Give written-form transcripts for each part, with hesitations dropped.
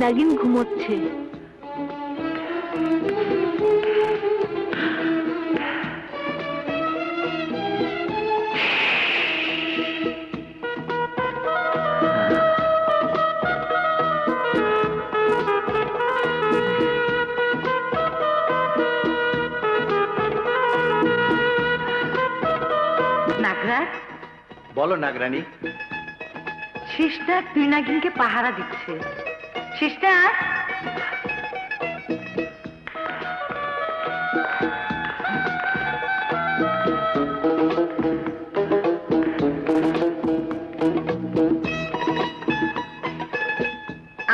নাগিন ঘুমোচ্ছে। নাগরাজ, বলো নাগরানী। সিস্টার তুই নাগিনকে পাহারা দিচ্ছে। সিস্টার,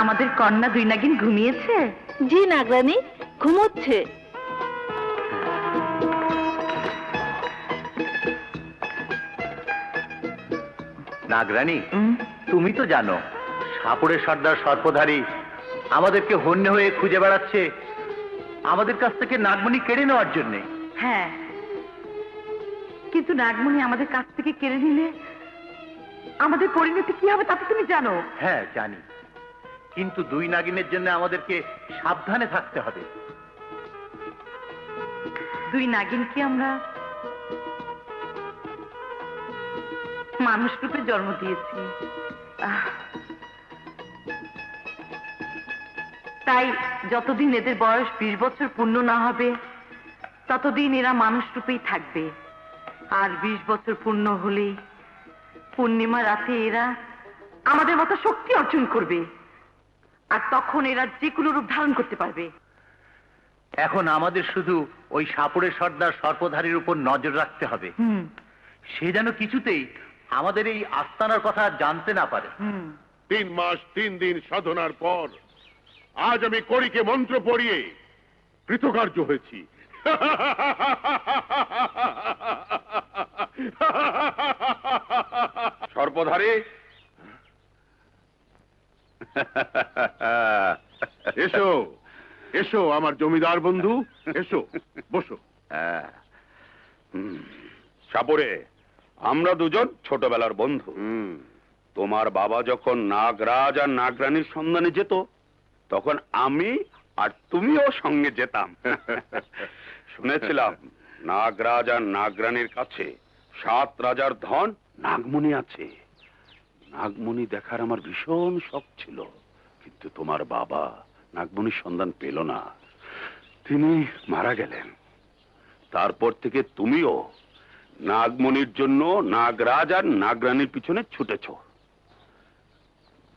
আমাদের কন্যা দুই নাগিন ঘুমিয়েছে? জি নাগরানী, ঘুমোচ্ছে। নাগরানী, তুমি তো জানো সাপুড়ের সর্দার সর্পধারী আমাদেরকে হন্যে হয়ে খুঁজে বেড়াচ্ছে আমাদের কাছ থেকে নাগমণি কেড়ে নেওয়ার জন্যে। হ্যাঁ, কিন্তু নাগমণি আমাদের কাছ থেকে কেড়ে নিলে আমাদের পরিণতি কি হবে তা তো তুমি জানো। হ্যাঁ জানি, কিন্তু দুই নাগিনের জন্য আমাদেরকে সাবধানে থাকতে হবে। দুই নাগিনকে আমরা মানুষ রূপে জন্ম দিয়েছি, তাই যতদিন এদের বয়স 20 বছর পূর্ণ না হবে ততদিন এরা মানুষ রূপেই থাকবে। আর 20 বছর পূর্ণ হলেই পূর্ণিমা রাতে এরা আমাদের মতো শক্তি অর্জন করবে, আর তখন এরা যে কোনো রূপ ধারণ করতে পারবে। এখন আমাদের শুধু ওই সাপুড়ের সর্দার সর্পধারীর উপর নজর রাখতে হবে। সে যেন কিছুতেই আমাদের এই আস্তানার কথা জানতে না পারে। 3 মাস 3 দিন সাধনার পর আজ আমি করিকে মন্ত্র পড়িয়ে কৃতকার্য হয়েছি। সর্পধারী, এসো এসো আমার জমিদার বন্ধু, এসো বসো। সাপুরে, আমরা দুজন ছোটবেলার বন্ধু। তোমার বাবা যখন নাগরাজ আর নাগরানীর সন্ধানে যেত তখন আমি আর তুমিও সঙ্গে যেতাম। শুনেছিলাম নাগরাজ আর নাগরানীর কাছে 7 রাজার ধন নাগমণি আছে। নাগমণি দেখার আমার ভীষণ শখ ছিল, কিন্তু তোমার বাবা নাগমণির সন্ধান পেল না, তিনি মারা গেলেন। তারপর থেকে তুমিও নাগমণির জন্য নাগরাজ আর নাগরানীর পিছনে ছুটেছ।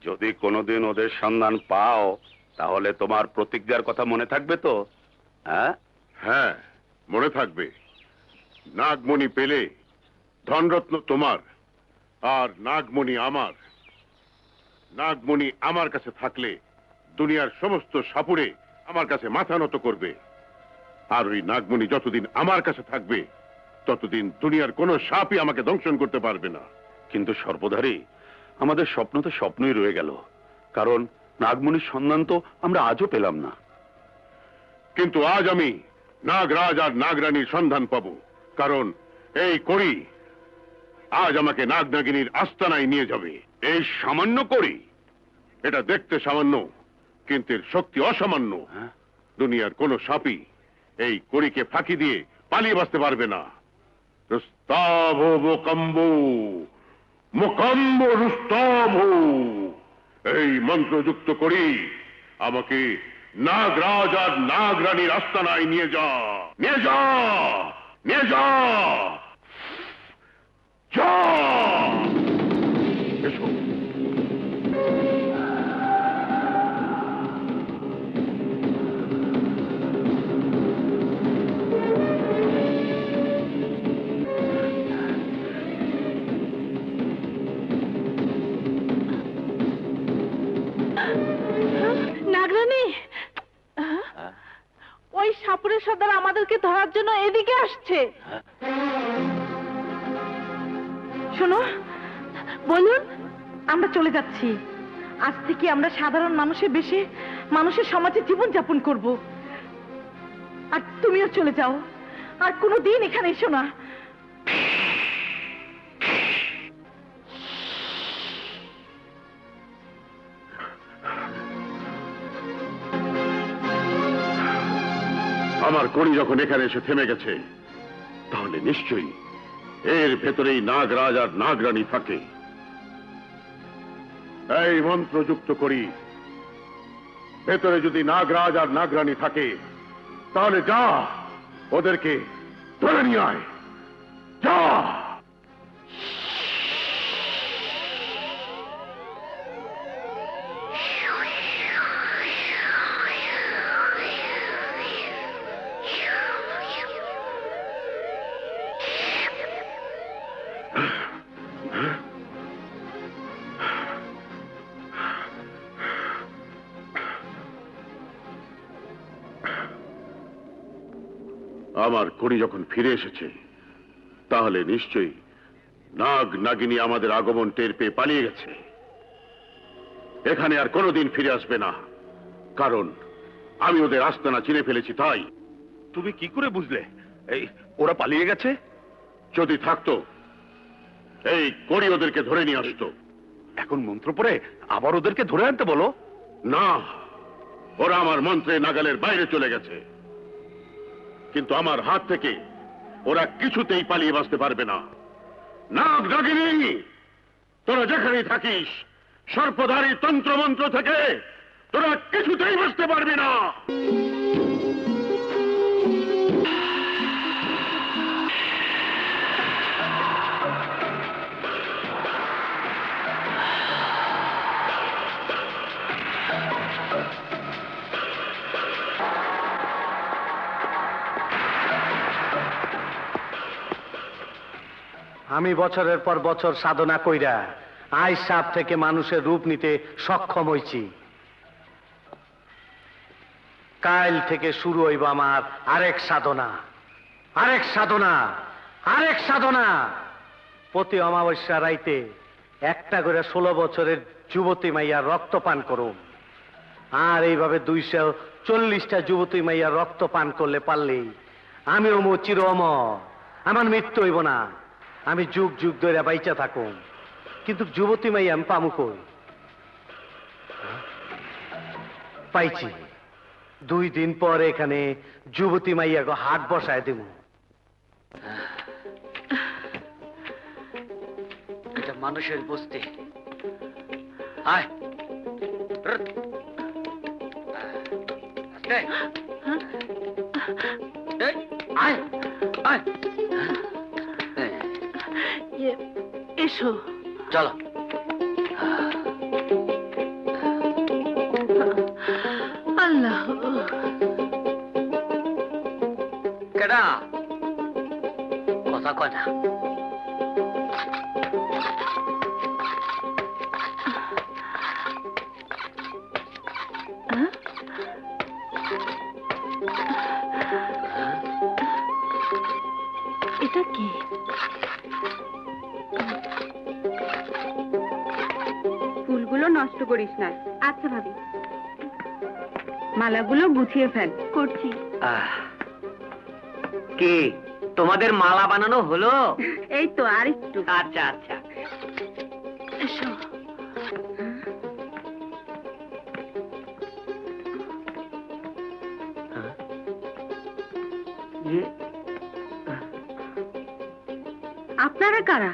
যদি কোনোদিন ওদের সন্ধান পাও তাহলে তোমার প্রতিজ্ঞার কথা মনে থাকবে তো? হ্যাঁ, মনে থাকবে। নাগমণি পেলে ধনরত্ন তোমার আর নাগমণি আমার। নাগমণি আমার কাছে থাকলে দুনিয়ার সমস্ত সাপুড়ে আমার কাছে মাথা নত করবে, আর ওই নাগমণি যতদিন আমার কাছে থাকবে ততদিন দুনিয়ার কোনো সাপই আমাকে দংশন করতে পারবে না। কিন্তু সর্পধারী, আমাদের স্বপ্ন তো স্বপ্নই রয়ে গেল, কারণ নাগমণির সন্ধান তো আমরা আজও পেলাম না। কিন্তু আজ আমি নাগরাজ আর নাগরানীর সন্ধান পাবো, কারণ এই করি আজ আমাকে নাগনাগিনীর আস্তানায় নিয়ে যাবে। এই সামান্য করি, এটা দেখতে সামান্য, কিন্তু এর শক্তি অসামান্য। দুনিয়ার কোন সাপই এই করিকে ফাঁকি দিয়ে পালিয়ে বাঁচতে পারবে না। রুস্তাভ মোকাম্ব, মোকাম্ব রুস্তাভ, এই মন্ত্রযুক্ত করি আমাকে নাগরাজ আর নাগরানীর আস্তানায় নিয়ে যা, নিয়ে যা, নিয়ে যা, যা। এসো। নাগরানী, ওই সাপুরের সর্দার আমাদেরকে ধরার জন্য এদিকে আসছে। শোনো, বলুন, আমরা চলে যাচ্ছি। আজ থেকে আমরা সাধারণ মানুষের বেশে মানুষের সমাজে জীবন যাপন করব। আর তুমিও চলে যাও, আর কোনোদিন এখানে এসো না। আমার কড়ি যখন এখানে এসে থেমে গেছে, তাহলে নিশ্চয়ই এর ভেতরেই নাগরাজ আর নাগরানী থাকে। এই মন্ত্রযুক্ত করি, ভেতরে যদি নাগরাজ আর নাগরানী থাকে, তাহলে যা ওদেরকে ধরে নিয়ে আয়, যা। আমার কড়ি যখন ফিরে এসেছে, তাহলে নিশ্চয়ই নাগ নাগিনী আমাদের আগমন টের পেয়ে পালিয়ে গেছে। এখানে আর কোনোদিন ফিরে আসবে না, কারণ আমি ওদের আস্তানা চিনে ফেলেছি। তাই তুমি কি করে বুঝলে এই ওরা পালিয়ে গেছে? যদি থাকতো, এই কড়ি ওদেরকে ধরে নিয়ে আসতো। এখন মন্ত্র পড়ে আবার ওদেরকে ধরে আনতে বলো? না, ওরা আমার মন্ত্রে নাগালের বাইরে চলে গেছে, কিন্তু আমার হাত থেকে ওরা কিছুতেই পালিয়ে বাঁচতে পারবে না। নাগ নাগিনী, তোরা যেখানেই থাকিস, সর্পধারী তন্ত্রমন্ত্র থেকে তোরা কিছুতেই বাঁচতে পারবি না। আমি বছরের পর বছর সাধনা কইরা আইস সাপ থেকে মানুষের রূপ নিতে সক্ষম হইছি। কাল থেকে শুরু হইব আমার আরেক সাধনা, আরেক সাধনা, আরেক সাধনা। প্রতি অমাবস্যা রাইতে একটা করে 16 বছরের যুবতী মাইয়া রক্ত পান করুম। আর এইভাবে 240টা যুবতী মাইয়া রক্ত পান করলে পারলেই আমি অমর চির অমর, আমার মৃত্যু হইব না। আমি যুগ যুগ ধরে বাইচা থাকুম, কিন্তু যুবতী মাইয়া আমি পামু কই? পাইছি। 2 দিন পর এখানে যুবতী মাইয়া হাট বসায় দেব। এটা মানুষের বস্তি। আয় আস্তে। এই, আয় আয়। এসো। চলো। আল্লাহ, কেডা কথা কয় না? এটা কি? ফুলগুলো নষ্ট করিস না। আচ্ছা ভাবি, মালাগুলো গুছিয়ে ফেল। করছি। কি তোমাদের মালা বানানো হলো? এই তো আর একটু। আচ্ছা আচ্ছা। এসো। আপনারা কারা?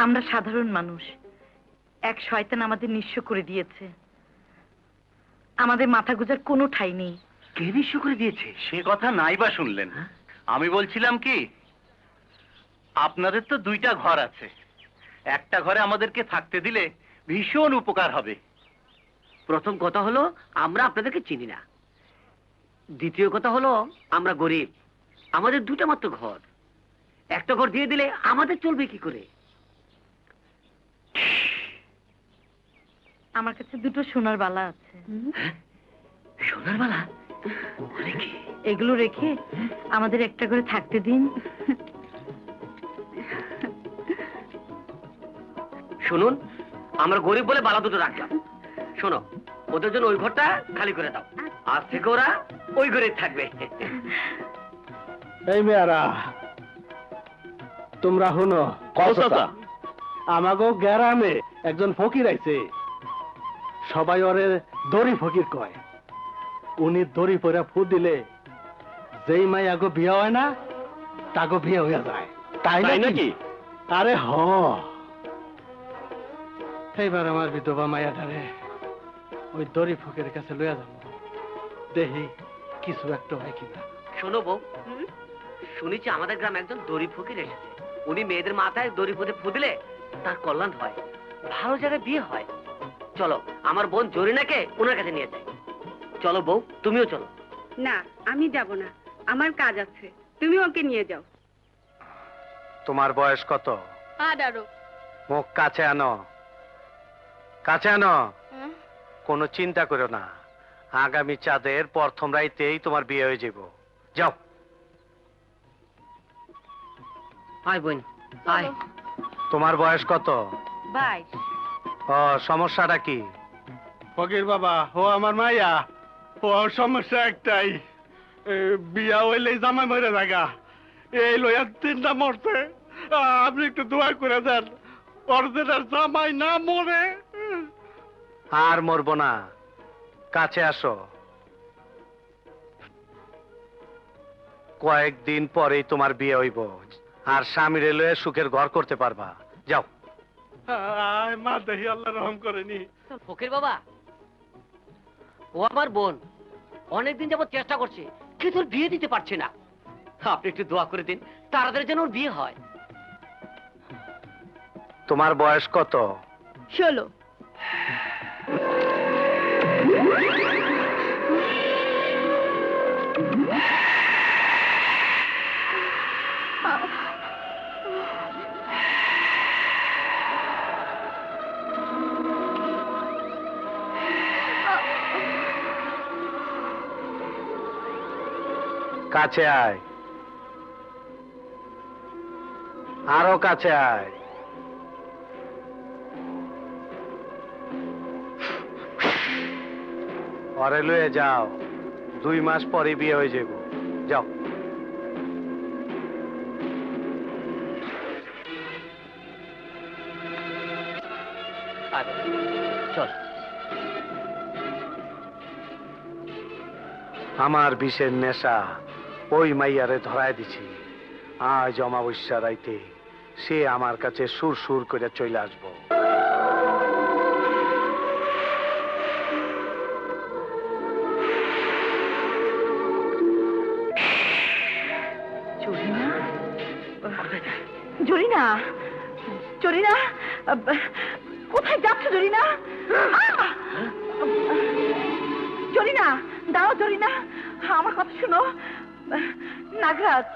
আমরা সাধারণ মানুষ। এক শয়তান আমাদের নিঃস্ব করে দিয়েছে। আমাদের মাথা গোঁজার কোনো ঠাঁই নেই। কে নিঃস্ব করে দিয়েছে? সে কথা নাই বা শুনলেন? আমি বলছিলাম কি, আপনাদের তো 2টা ঘর আছে, একটা ঘরে আমাদেরকে থাকতে দিলে ভীষণ উপকার হবে। প্রথম কথা হলো আমরা আপনাদেরকে চিনি না। দ্বিতীয় কথা হলো আমরা গরিব, আমাদের 2টা মাত্র ঘর। একটা ঘর দিয়ে দিলে আমাদের চলবে কি করে? আমার কাছে 2টো সোনার বালা আছে। সোনার বালা? এগুলো রেখে আমাদের একটা করে থাকতে দিন। শুনুন, আমরা গরিব বলে বালা 2টো রাখলাম। শোনো, ওদের জন্য ওই ঘরটা খালি করে দাও। আজ থেকে ওরা ওই ঘরে থাকবে। এই মেয়ারা, তোমরা শুনো কথা। আমাগো গ্রামে একজন ফকির আইছে, সবাই ওরে দড়ি ফকির কয়। উনি দড়ি পরে ফু দিলে যেই মাইয়াগো বিয়ে হয় না তাগো বিয়ে হয়ে যায়, তাই নাকি? আরে হ, এইবার আমার বিধবা মাইয়াটারে ওই দড়ি ফকিরের কাছে লইয়া যাবো, দেখি কিছু একটা হয় কিনা। শোনো বউ, শুনেছি আমাদের গ্রামে একজন দড়ি ফকির এসেছে। উনি মেয়েদের মাথায় দড়ি পুঁতে ফু দিলে তার কল্যাণ হয়, ভালো জায়গায় বিয়ে হয়। চলো, আমার বোন জরিনাকে ওনার কাছে নিয়ে যাই। চলো বউ, তুমিও চলো। না, আমি যাব না, আমার কাজ আছে, তুমি ওকে নিয়ে যাও। তোমার বয়স কত? 18। মুখ কাছে আনো, কাছে আনো। কোনো চিন্তা করো না, আগামী চাঁদের প্রথম রাইতেই তোমার বিয়ে হয়ে যাব। যাও। আয় বোন, আয়। তোমার বয়স কত? 22। ও, সমস্যাটা কি? ফকির বাবা, ও আমার মাইয়া, ও সমস্যা একটাই, বিয়া হইলে জামাই মরে জায়গা, এই লইয়া 3টা মরছে। আপনি একটু দোয়া করে দেন, অর্জেনার জামাই না মরে। আর মরবো না, কাছে আসো। কয়েকদিন পরেই তোমার বিয়ে হইব, আর স্বামীরে লয়ে সুখের ঘর করতে পারবা। যাও। মা দেখি আল্লাহ রহম করেনি। ফকির বাবা, ও আমার বোন, অনেকদিন যাবত চেষ্টা করছে কিন্তু ওর বিয়ে দিতে পারছে না। আপনি একটু দোয়া করে দিন, তাড়াতাড়ি যেন ওর বিয়ে হয়। তোমার বয়স কত? 16। কাছে আয়, আরো কাছে আয়। পরে লয়ে যাও, 2 মাস পরে বিয়ে হয়ে যাব। যাও। চল। আমার বিষের নেশা ওই মাইয়ারে ধরায় দিছি। আজ অমাবস্যা রাইতে সে আমার কাছে সুর সুর করে চলে আসবো। জরিনা, জরিনা, কোথায় যাচ্ছ জরিনা? জরিনা, দাও জরিনা, আমার কথা শুনো। নাগরাজ,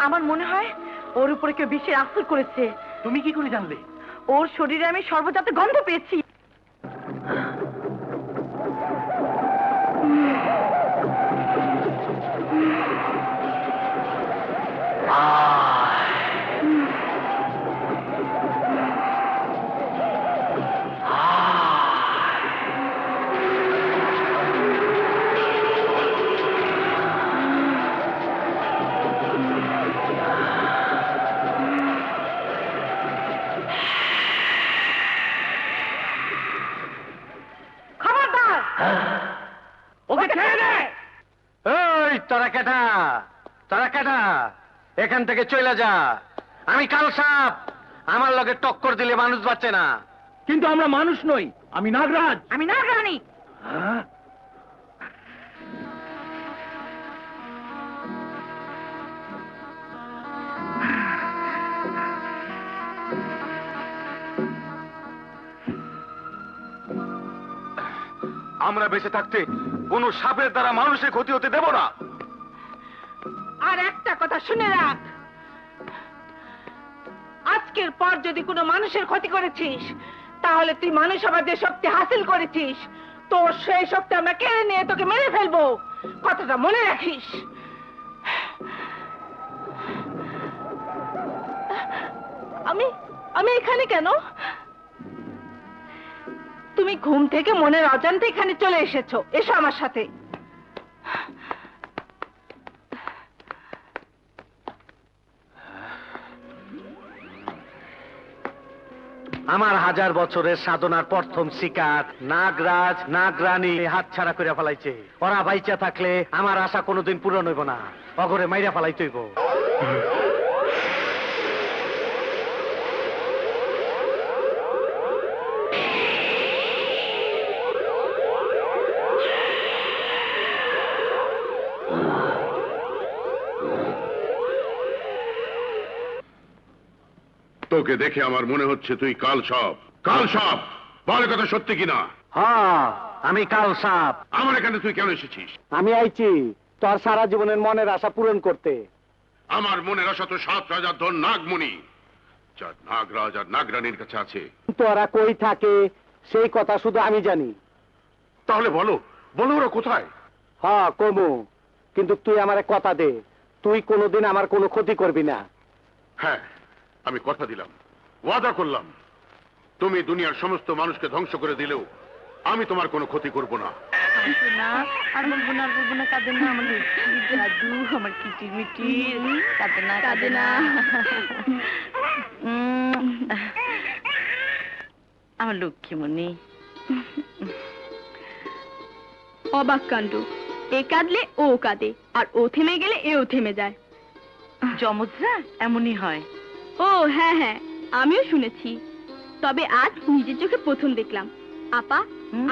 আমার মনে হয় ওর উপরে কেউ বিষের আসর করেছে। তুমি কি করে জানলে? ওর শরীরে আমি সর্বজাতের গন্ধ পেয়েছি। ওকে ছেড়ে দে। এই তোরা কেটা, তোরা কেটা, এখান থেকে চলে যা। আমি কাল সাপ, আমার লগে টক্কর দিলে মানুষ বাঁচে না। কিন্তু আমরা মানুষ নই, আমি নাগরাজ। আমি নাগরানী। আমরা বেঁচে থাকতে কোন সাপের দ্বারা মানুষের ক্ষতি হতে দেব না। আর একটা কথা শুনে রাখ, আজকের পর যদি কোনো মানুষের ক্ষতি করেছিস, তাহলে তুই মানুষ হবার যে শক্তি হাসিল করেছিস, তোর সেই শক্তি আমরা কেড়ে নিয়ে তোকে মেরে ফেলবো। কথাটা মনে রাখিস। আমি এখানে কেন? তুমি ঘুম থেকে মনের অজান্তে এখানে চলে এসেছো। এসো আমার সাথে। আমার 1000 বছরের সাধনার প্রথম শিকার নাগরাজ নাগরানী হাতছাড়া করে ফেলাইছে। ওরা বাইচা থাকলে আমার আশা কোনোদিন পূরণ হইব না, অগরে মাইরা ফেলাইতে হইব। তোকে দেখে আমার মনে হচ্ছে তুই কাল সাপ। কাল সাপ, বল কথা সত্যি কিনা? হ্যাঁ, আমি কাল সাপ। আমার এখানে তুই কেন এসেছিস? আমি আইছি তোর সারা জীবনের মনের আশা পূরণ করতে। আমার মনের আশা তো 7 রাজার ধন নাগমণি, যা নাগরাজ আর নাগরানীর কাছে আছে। তোরা কই থাকে সেই কথা শুধু আমি জানি। তাহলে বলো, বলো ওরা কোথায়? হ্যাঁ কমু, কিন্তু তুই আমারে কথা দে, তুই কোনোদিন আমার কোনো ক্ষতি করবি না। হ্যাঁ, আমি কথা দিলাম, ওয়াদা করলাম, তুমি দুনিয়ার সমস্ত মানুষকে ধ্বংস করে দিলেও আমি তোমার কোনো ক্ষতি করব না। আর বলবো না, আর বলবো না, কাঁদে না আমার লক্ষ্মী জাদু, আমার কিটির মিটির, কাঁদে না, কাঁদে না। আমার লক্ষ্মীমণি। অবাক কাণ্ড, এ কাঁদলে ও কাঁদে, আর ও থেমে গেলে এও থেমে যায়। যমজরা এমনই হয়। ও হ্যাঁ হ্যাঁ, আমিও শুনেছি, তবে আজ নিজের চোখে প্রথম দেখলাম। আপা,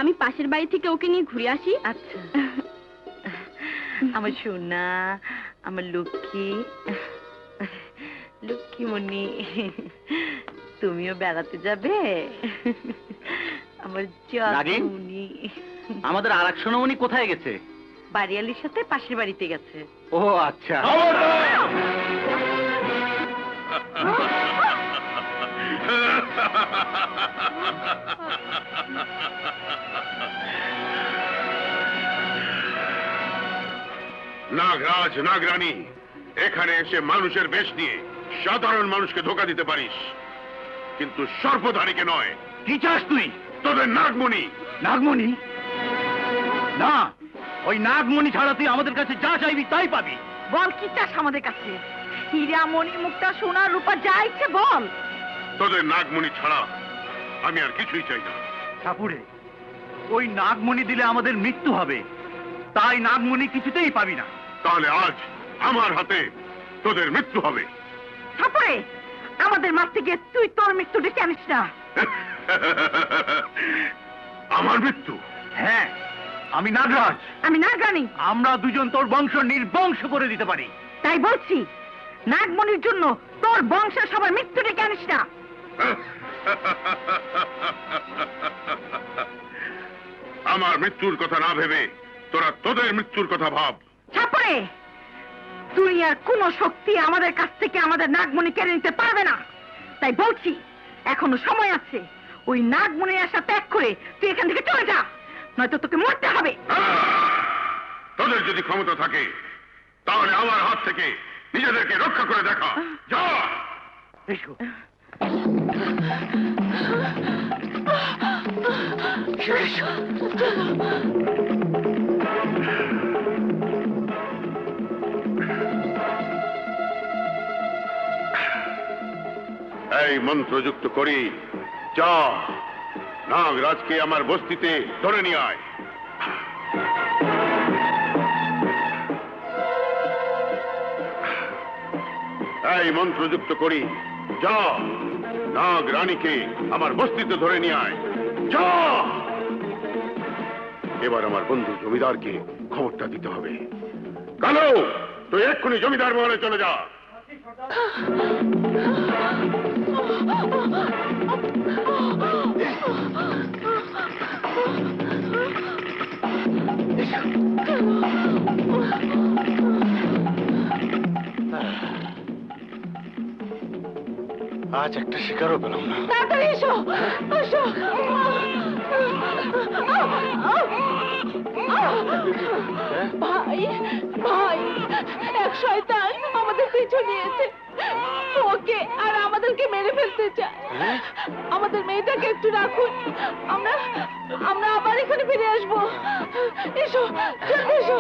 আমি পাশের বাড়ি থেকে ওকে নিয়ে ঘুরে আসি। আচ্ছা। আমার সোনা, আমার লক্ষ্মী, লক্ষ্মীমণি, তুমিও বেড়াতে যাবে? আমার জাদুমণি। আমাদের আর এক সোনামণি কোথায় গেছে? বাড়িয়ালির সাথে পাশের বাড়িতে গেছে। ও আচ্ছা। নাগরাজ নাগরানী, এখানে এসে মানুষের বেশ নিয়ে সাধারণ মানুষকে ধোঁকা দিতে পারিস, কিন্তু সর্পধারীকে নয়। কি চাস তুই? তোদের নাগমণি। নাগমণি? না, ওই নাগমণি ছাড়া তুই আমাদের কাছে যা চাইবি তাই পাবি। বল কি চাস আমাদের কাছে? হীরা মণি মুক্তা সোনা রূপা যা ইচ্ছে বল। তোদের নাগমণি ছাড়া আমি আর কিছুই চাই না। ঠাকুরে, ওই নাগমণি দিলে আমাদের মৃত্যু হবে, তাই নাগমণি কিছুতেই পাবি না। তাহলে আজ আমার হাতে তোদের মৃত্যু হবে। ঠাকুরে, আমাদের মারতে গিয়ে তুই তোর মৃত্যু ডেকে আনিস না। আমার মৃত্যু? হ্যাঁ, আমি নাগরাজ, আমি নাগরানী। আমরা দুজন তোর বংশ নির্বংশ করে দিতে পারি। তাই বলছি, নাগমণির জন্য তোর বংশের সবার মৃত্যু ডেকে আনিস না। আমার মৃত্যুর কথা না ভেবে তোরা তোদের মৃত্যুর কথা ভাব। ঠাকুরে, দুনিয়ার কোন শক্তি আমাদের কাছ থেকে আমাদের নাগমণি কেড়ে নিতে পারবে না। তাই বলছি, এখনো সময় আছে। ওই নাগমণির আশা ত্যাগ করে তুই এখান থেকে চলে যা, নয়তো তোকে মরতে হবে। তোদের যদি ক্ষমতা থাকে তাহলে আমার হাত থেকে নিজেদেরকে রক্ষা করে দেখা। যা। এসো। এই মন্ত্রযুক্ত করি, যা নাগরাজকে আমার বস্তিতে ধরে নিয়ে আয়। এই মন্ত্রযুক্ত করি, যা নাগরানীকে আমার বস্তিতে ধরে নিয়ে আয়। যা। এবার আমার বন্ধু জমিদারকে খবরটা দিতে হবে। কালো, তুই এক্ষুনি জমিদার মহলে চলে যা। আজ একটা শিকারও পেলাম না। তাড়াতাড়ি এসো, এসো। ভাই, ভাই, এক শয়তান আমাদের পিছু নিয়েছে। ওকে আর আমাদেরকে মেরে ফেলতে চায়। আমাদের মেয়েটাকে একটু রাখুন, আমরা আমরা আবার এখানে ফিরে আসবো। এসো, জলদি এসো।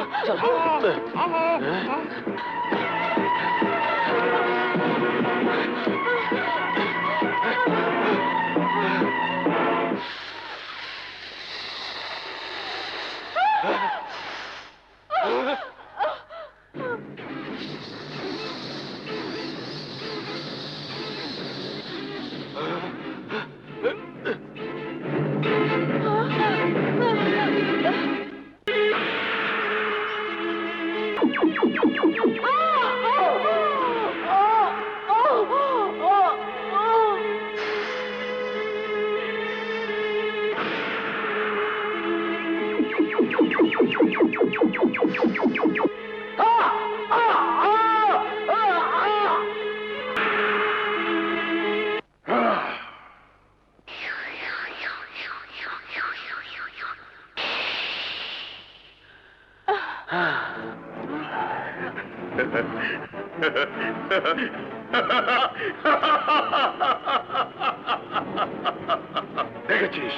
দেখেছিস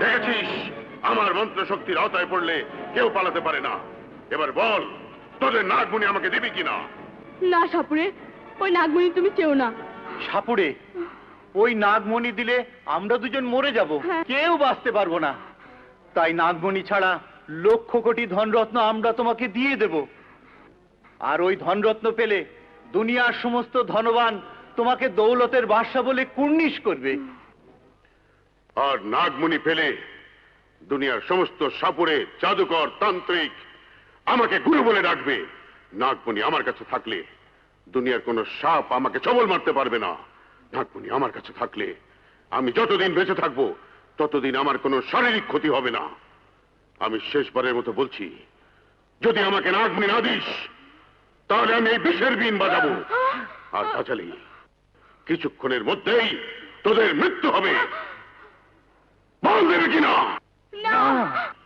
দেখেছিস আমার মন্ত্র শক্তির আওতায় পড়লে কেউ পালাতে পারে না। এবার বল তোদের নাগমণি আমাকে দিবি কিনা? না সাপুরে, ওই নাগমণি তুমি চেও না। সাপুড়ে, ওই নাগমণি দিলে আমরা দুজন মরে যাব, হ্যাঁ। কেউ বাঁচতে পারবো না। তাই নাগমণি ছাড়া লক্ষ কোটি ধনরত্ন আমরা তোমাকে দিয়ে দেব। আর ওই ধনরত্ন পেলে দুনিয়ার সমস্ত ধনবান তোমাকে দৌলতের বাদশা বলে কুর্নিশ করবে। আর নাগমণি পেলে দুনিয়ার সমস্ত সাপুরে জাদুকর তান্ত্রিক আমাকে গুরু বলে ডাকবে। নাগমণি আমার কাছে থাকলে দুনিয়ার কোন সাপ আমাকে ছবল মারতে পারবে না। নাগমণি আমার কাছে থাকলে আমি যতদিন বেঁচে থাকবো ততদিন আমার কোনো শারীরিক ক্ষতি হবে না। আমি শেষবারের মতো বলছি, যদি আমাকে নাগমণি না দিস তাহলে আমি এই বিষের বিন বাজাবো। আর বাজালি কিছুক্ষণের মধ্যেই তোদের মৃত্যু হবে। বল দেবে কিনা?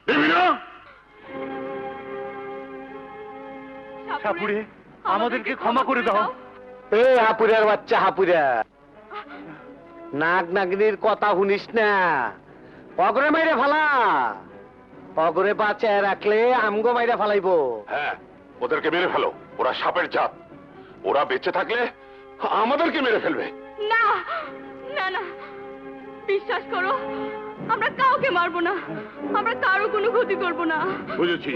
দেবি না? সাপুড়ে, আমাদেরকে ক্ষমা করে দাও। এ হাপুরের বাচ্চা হাপুরা, নাগ নাগিনীর কথা শুনিস না, অগরে মাইরে ফালা। অগরে বাঁচায় রাখলে আমগো মাইরে ফালাইবো। হ্যাঁ, ওদেরকে মেরে ফেলো, ওরা সাপের জাত। ওরা বেঁচে থাকলে আমাদেরকে মেরে ফেলবে। না না না, বিশ্বাস করো, আমরা কাউকে মারবো না, আমরা কারো কোনো ক্ষতি করবো না। বুঝেছি,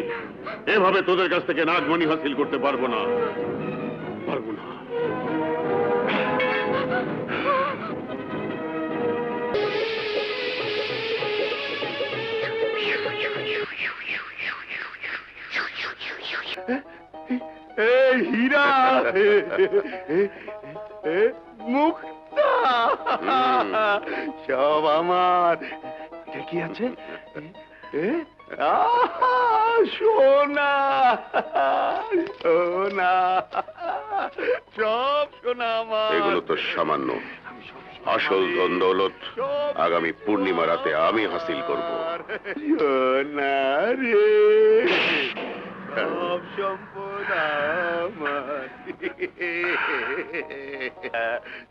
এভাবে তোদের কাছ থেকে নাগমণি হাসিল করতে পারবো না, পারবো না। হীরা, মুক্তা, সব আমার। এটা কি আছে? সোনা, সোনা, সব সোনা আমার। এগুলো তো সামান্য, আসল ধন দৌলত আগামী পূর্ণিমা রাতে আমি হাসিল করব। সোনা রে, সব সম্পদ আমার।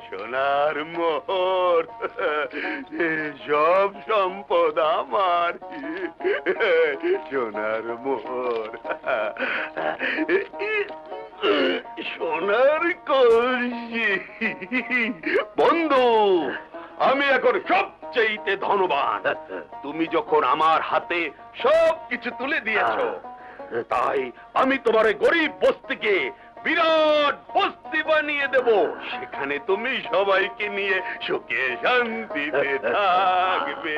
সোনার মোহর, সব সম্পদ আমার। সোনার মোহর, সোনার কলসি। বন্ধু, আমি এখন সবচেয়ে ধনবান। তুমি যখন আমার হাতে সবকিছু তুলে দিয়েছো, তাই আমি তোমার এই গরিব বস্তিকে বিরাট বস্তি বানিয়ে দেব। সেখানে তুমি সবাইকে নিয়ে সুখে শান্তিতে থাকবে।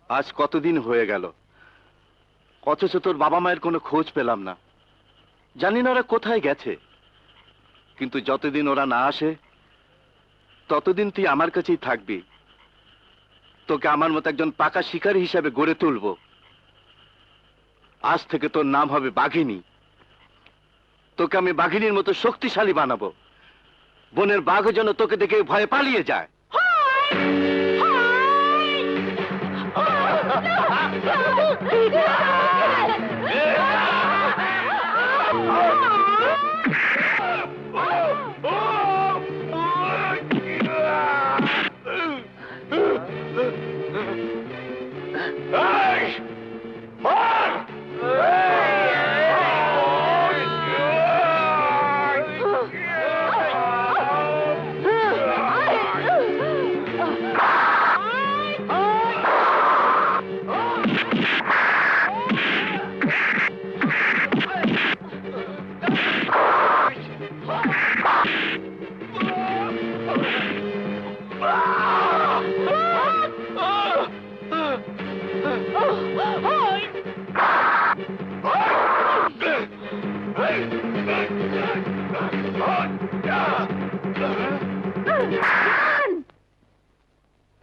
আজ কতদিন হয়ে গেল, অথচ তোর বাবা মায়ের কোনো খোঁজ পেলাম না। জানি না ওরা কোথায় গেছে, কিন্তু যতদিন ওরা না আসে ততদিন তুই আমার কাছেই থাকবি। তোকে আমার মতো একজন পাকা শিকারী হিসেবে গড়ে তুলব। আজ থেকে তোর নাম হবে বাঘিনী। তোকে আমি বাঘিনীর মতো শক্তিশালী বানাবো। বনের বাঘও যেন তোকে দেখে ভয়ে পালিয়ে যায়।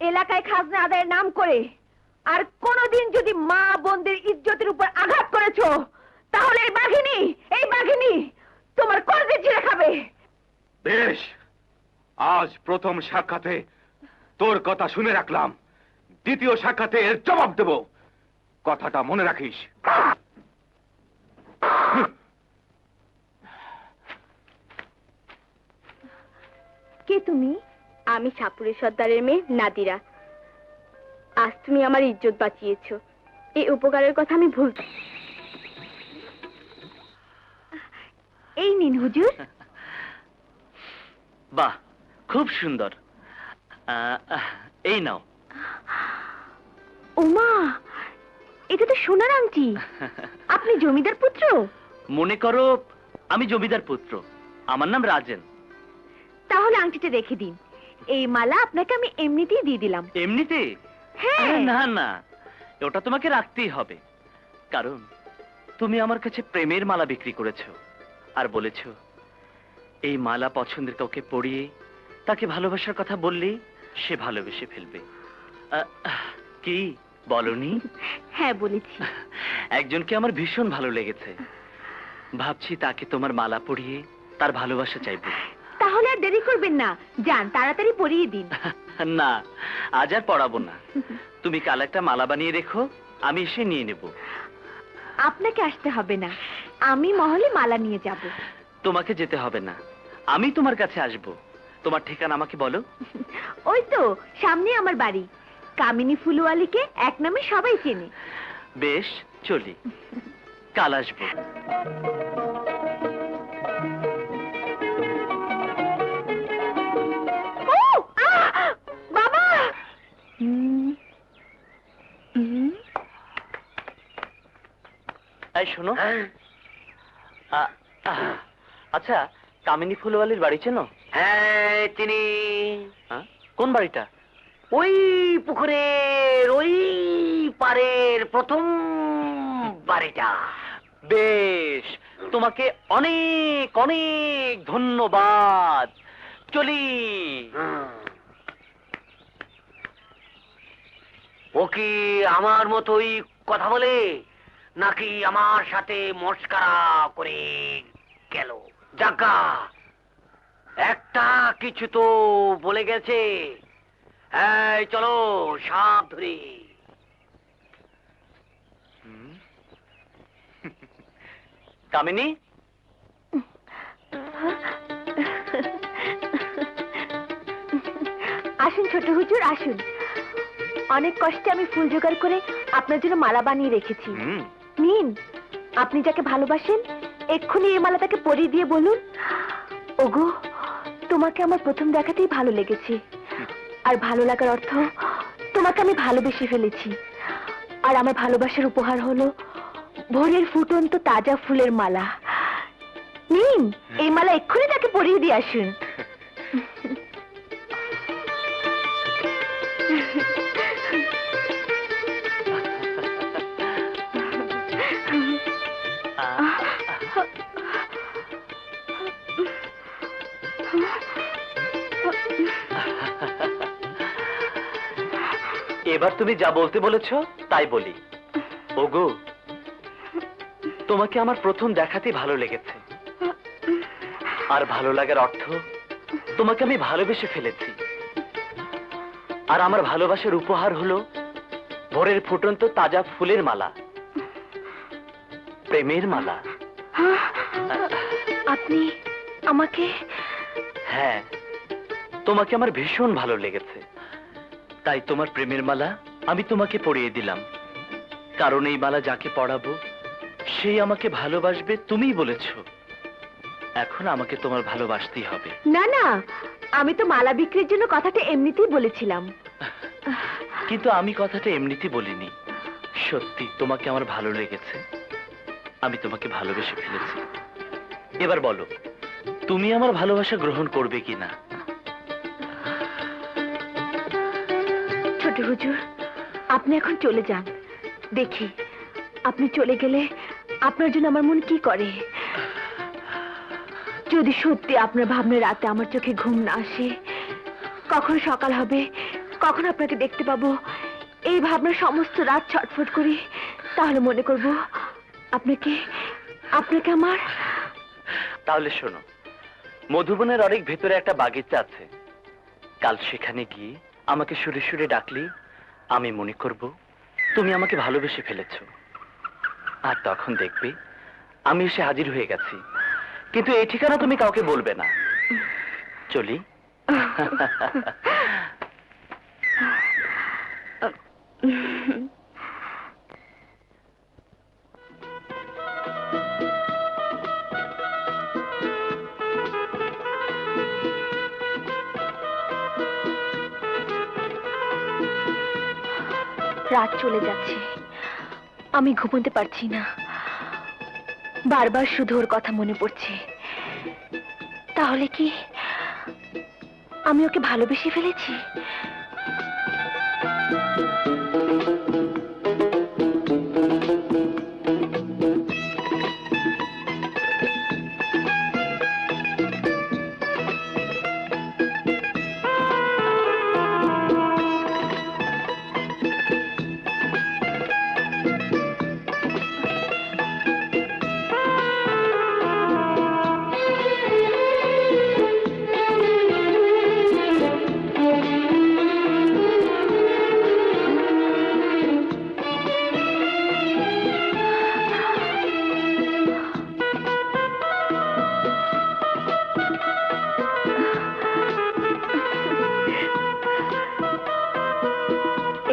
এলাকায় খাজনা আদায়ের নাম করে আর কোনদিন যদি মা বোনদের ইজ্জতের উপর আঘাত করেছো তাহলে এই বাঘিনী তোমার কর্জে ছিঁড়ে খাবে। বেশ, আজ প্রথম সাক্ষাতে তোর কথা শুনে রাখলাম, দ্বিতীয় সাক্ষাতে এর জবাব দেব, কথাটা মনে রাখিস। কে তুমি? আমি সাপুরের সর্দারের মেয়ে নাদিরা। আজ তুমি আমার ইজ্জত বাঁচিয়েছো, এই উপকারের কথা আমি ভুলতে। এই নিন হুজুর। বাহ, খুব সুন্দর। এই নাও। ওমা, এটা তো সোনার আংটি। আপনি জমিদার পুত্র? মনে করো আমি জমিদার পুত্র, আমার নাম রাজেন। তাহলে আংটিটা রেখে দিন, এই মালা আপনাকে আমি এমনিতেই দিয়ে দিলাম। এমনিতে? হ্যাঁ। আরে না না, ওটা তোমাকে রাখতেই হবে, কারণ তুমি আমার কাছে প্রেমের মালা বিক্রি করেছো আর বলেছো এই মালা পছন্দের কাউকে পরিয়ে তাকে ভালোবাসার কথা বললেই সে ভালোবেসে ফেলবে। কি বলনি? হ্যাঁ বলেছি। একজনকে আমার ভীষণ ভালো লেগেছে, ভাবছি তাকে তোমার মালা পরিয়ে তার ভালোবাসা চাইবো। তাহলে আর দেরি করবেন না, যান তাড়াতাড়ি পরিয়ে দিন। না, আজ আর পড়াবো না, তুমি কাল একটা মালা বানিয়ে রেখো, আমি এসে নিয়ে নেব। আপনাকে আসতে হবে না, আমি মহলে মালা নিয়ে যাব। তোমাকে যেতে হবে না, আমি তোমার কাছে আসব। তোমার ঠিকানা আমাকে বলো। ওই তো সামনে আমার বাড়ি, কামিনী ফুলওয়ালিকে এক নামে সবাই চেনে। বেশ, চলি, কাল আসবো। বাবা! এই শোনো, আচ্ছা কামিনী ফুলওয়ালির বাড়ি চেনো? হ্যাঁ চিনি। কোন বাড়িটা? ওই পুকুরের ওই পারের প্রথম বাড়িটা। বেশ, তোমাকে অনেক অনেক ধন্যবাদ, চলি। ও কি আমার মতোই কথা বলে নাকি আমার সাথে মস্করা করে গেল? জাগা, একটা কিছু তো বলে গেছে। এই চলো সাপ ধরি। কামিনী, আসুন ছোট হুজুর, আসুন। অনেক কষ্টে আমি ফুল জোগাড় করে আপনার জন্য মালা বানিয়ে রেখেছি। নিন, আপনি যাকে ভালোবাসেন এক্ষুনি এই মালা তাকে পরিয়ে দিয়ে বলুন, ওগো তোমাকে আমার প্রথম দেখাতেই ভালো লেগেছে, আর ভালো লাগার অর্থ তোমাকে আমি ভালোবেসে ফেলেছি। আর আমার ভালোবাসার উপহার হলো ভোরের ফুটন্ত তাজা ফুলের মালা। নিন, এই মালা এক্ষুনি তাকে পরিয়ে দিয়ে আসুন। এবার তুমি যা বলতে বলেছো তাই বলি। ওগো, তোমাকে আমার প্রথম দেখাতেই ভালো লেগেছে, আর ভালো লাগার অর্থ তোমাকে আমি ভালোবেসে ফেলেছি। আর আমার ভালোবাসার উপহার হলো ভোরের ফুটন্ত তাজা ফুলের মালা, প্রেমের মালা। আপনি আমাকে? হ্যাঁ, তোমাকে আমার ভীষণ ভালো লেগেছে, তাই তোমার প্রেমের মালা আমি তোমাকে পরিয়ে দিলাম। কারণ এই মালা যাকে পরাবো সেই আমাকে ভালোবাসবে, তুমিই বলেছো। এখন আমাকে তোমার ভালোবাসতেই হবে। না না, আমি তো মালা বিক্রির জন্য কথাটা এমনিতেই বলেছিলাম। কিন্তু আমি কথাটা এমনিতেই বলিনি, সত্যি তোমাকে আমার ভালো লেগেছে, আমি তোমাকে ভালোবেসে ফেলেছি। এবার বলো, তুমি আমার ভালোবাসা গ্রহণ করবে কিনা? ছোট হুজুর, আপনি এখন চলে যান। দেখি আপনি চলে গেলে আপনার জন্য আমার মন কি করে। যদি সত্যি আপনার ভাবনা রাতে আমার চোখে ঘুম না আসে, কখন সকাল হবে, কখন আপনাকে দেখতে পাবো, এই ভাবনা সমস্ত রাত ছটফট করি। তাহলে মনে করব আপনাকে আপনাকে আমার। তাহলে শোনো, মধুবনের অনেক ভেতরে একটা বাগিচা আছে। কাল সেখানে গিয়ে আমাকে সুরে সুরে ডাকলি আমি মনে করব তুমি আমাকে ভালোবেসে ফেলেছো। আর তখন দেখবে আমি এসে হাজির হয়ে গেছি। কিন্তু এই ঠিকানা তুমি কাউকে বলবে না। চলি। রাত চলে যাচ্ছে, আমি ঘুমোতে পারছি না। বারবার শুধু ওর কথা মনে পড়ছে। তাহলে কি আমি ওকে ভালোবেসে ফেলেছি?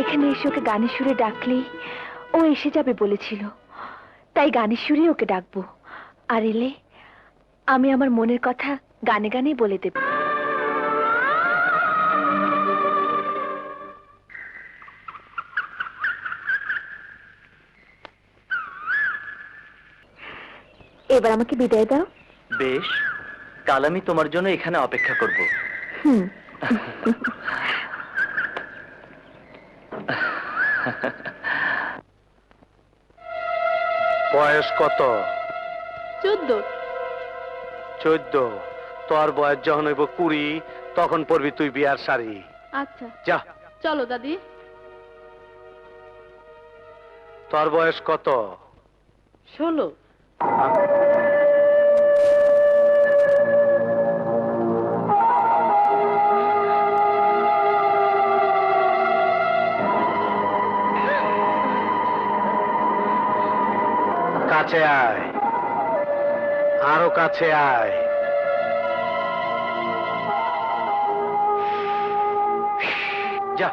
এখানে এসে ওকে গানের সুরে ডাকলেই ও এসে যাবে বলেছিল, তাই গানের সুরে ওকে ডাকবো। আর এলে আমি আমার মনের কথা গানে গানেই বলে দেব। এবার আমাকে বিদায় দাও। বেশ, কাল আমি তোমার জন্য এখানে অপেক্ষা করব। বয়স কত? 14। 14? তোর বয়স যখন হইব 20 তখন পরবি তুই বিয়ার শাড়ি। আচ্ছা যা। চলো দাদি। তোর বয়স কত? 16। কাছে আয়, আরো কাছে আয়। যা।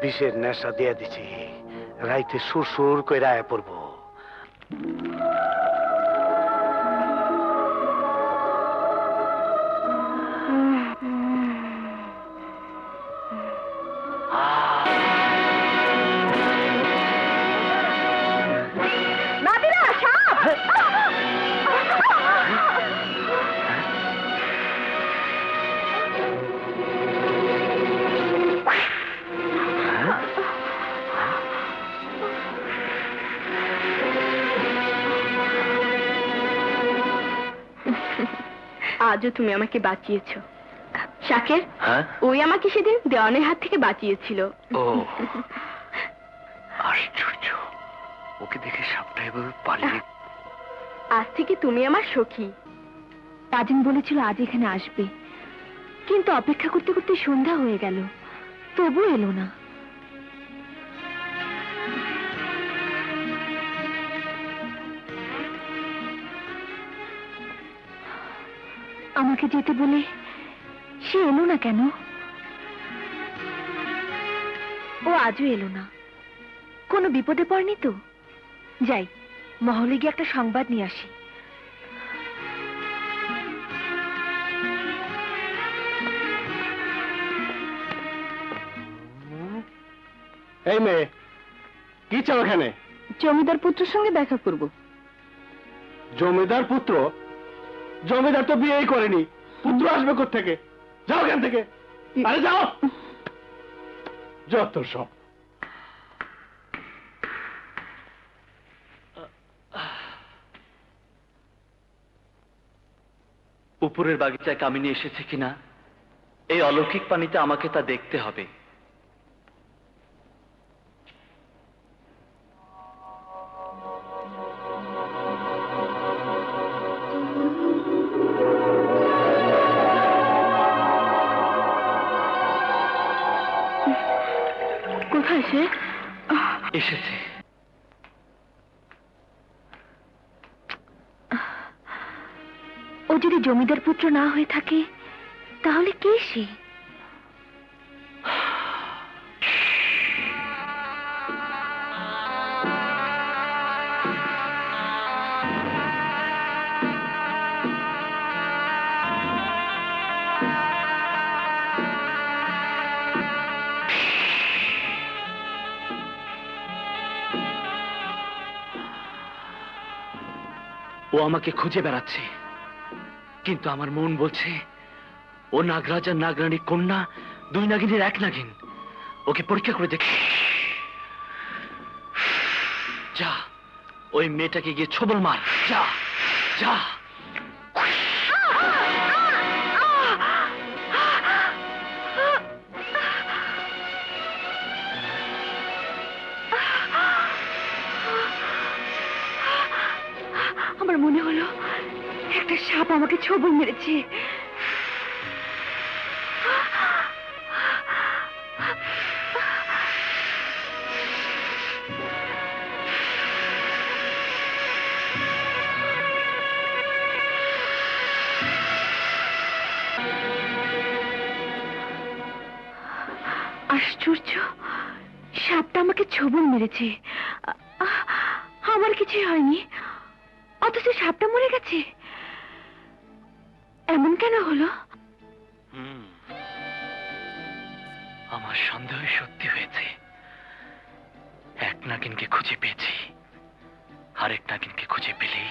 বিষের নেশা দিয়ে দিছি, রাইতে সুর সুর কইরা আয়া পড়বো। আজও তুমি আমাকে বাঁচিয়েছো শাকের। হ্যাঁ? ওই আমাকে সেদিন দেওয়ানের হাত থেকে বাঁচিয়েছিল। ও আশ্চর্য, ওকে দেখে সাপটা এভাবে পালিয়ে। আজ থেকে তুমি আমার সখী। তাজিন বলেছিল আজ এখানে আসবে, কিন্তু অপেক্ষা করতে করতে সন্ধ্যা হয়ে গেল, তবু এলো না। আমাকে যেতে বলে সে এলো না কেন? ও আজও এলো না। কোনো বিপদে পড়নি তো? যাই, মহলে গিয়ে একটা সংবাদ নিয়ে আসি। এই মেয়ে, কি চাও এখানে? জমিদার পুত্রের সঙ্গে দেখা করব। জমিদার পুত্র? জমিদার তো বিয়েই করেনি, পুত্র আসবে কোত্থেকে? যাও এখান থেকে, আরে যাও। যত সব। উপরের বাগিচায় কামিনী এসেছে কিনা এই অলৌকিক পানিতে আমাকে তা দেখতে হবে। কোথায় সে? এসেছে। ও যদি জমিদার পুত্র না হয়ে থাকে তাহলে কে সে? ও আমাকে খুঁজে বেড়াচ্ছে, কিন্তু আমার মন বলছে ও নাগরাজ আর নাগরানী কন্যা, দুই নাগিনের এক নাগিন। ওকে পরীক্ষা করে দেখ। যা, ওই মেয়েটাকে গিয়ে ছবল মার। যা যা। আমার মনে হলো একটা সাপ আমাকে ছবল মেরেছে। আশ্চর্য, সাপটা আমাকে ছবল মেরেছে, আমার কিছুই হয়নি, অথচ সাপটা মরে গেছে। এমন কেন হলো? আমার সন্দেহ সত্যি হয়েছে। এক নাগিনকে খুঁজে পেয়েছি, আরেক নাগিনকে খুঁজে পেলেই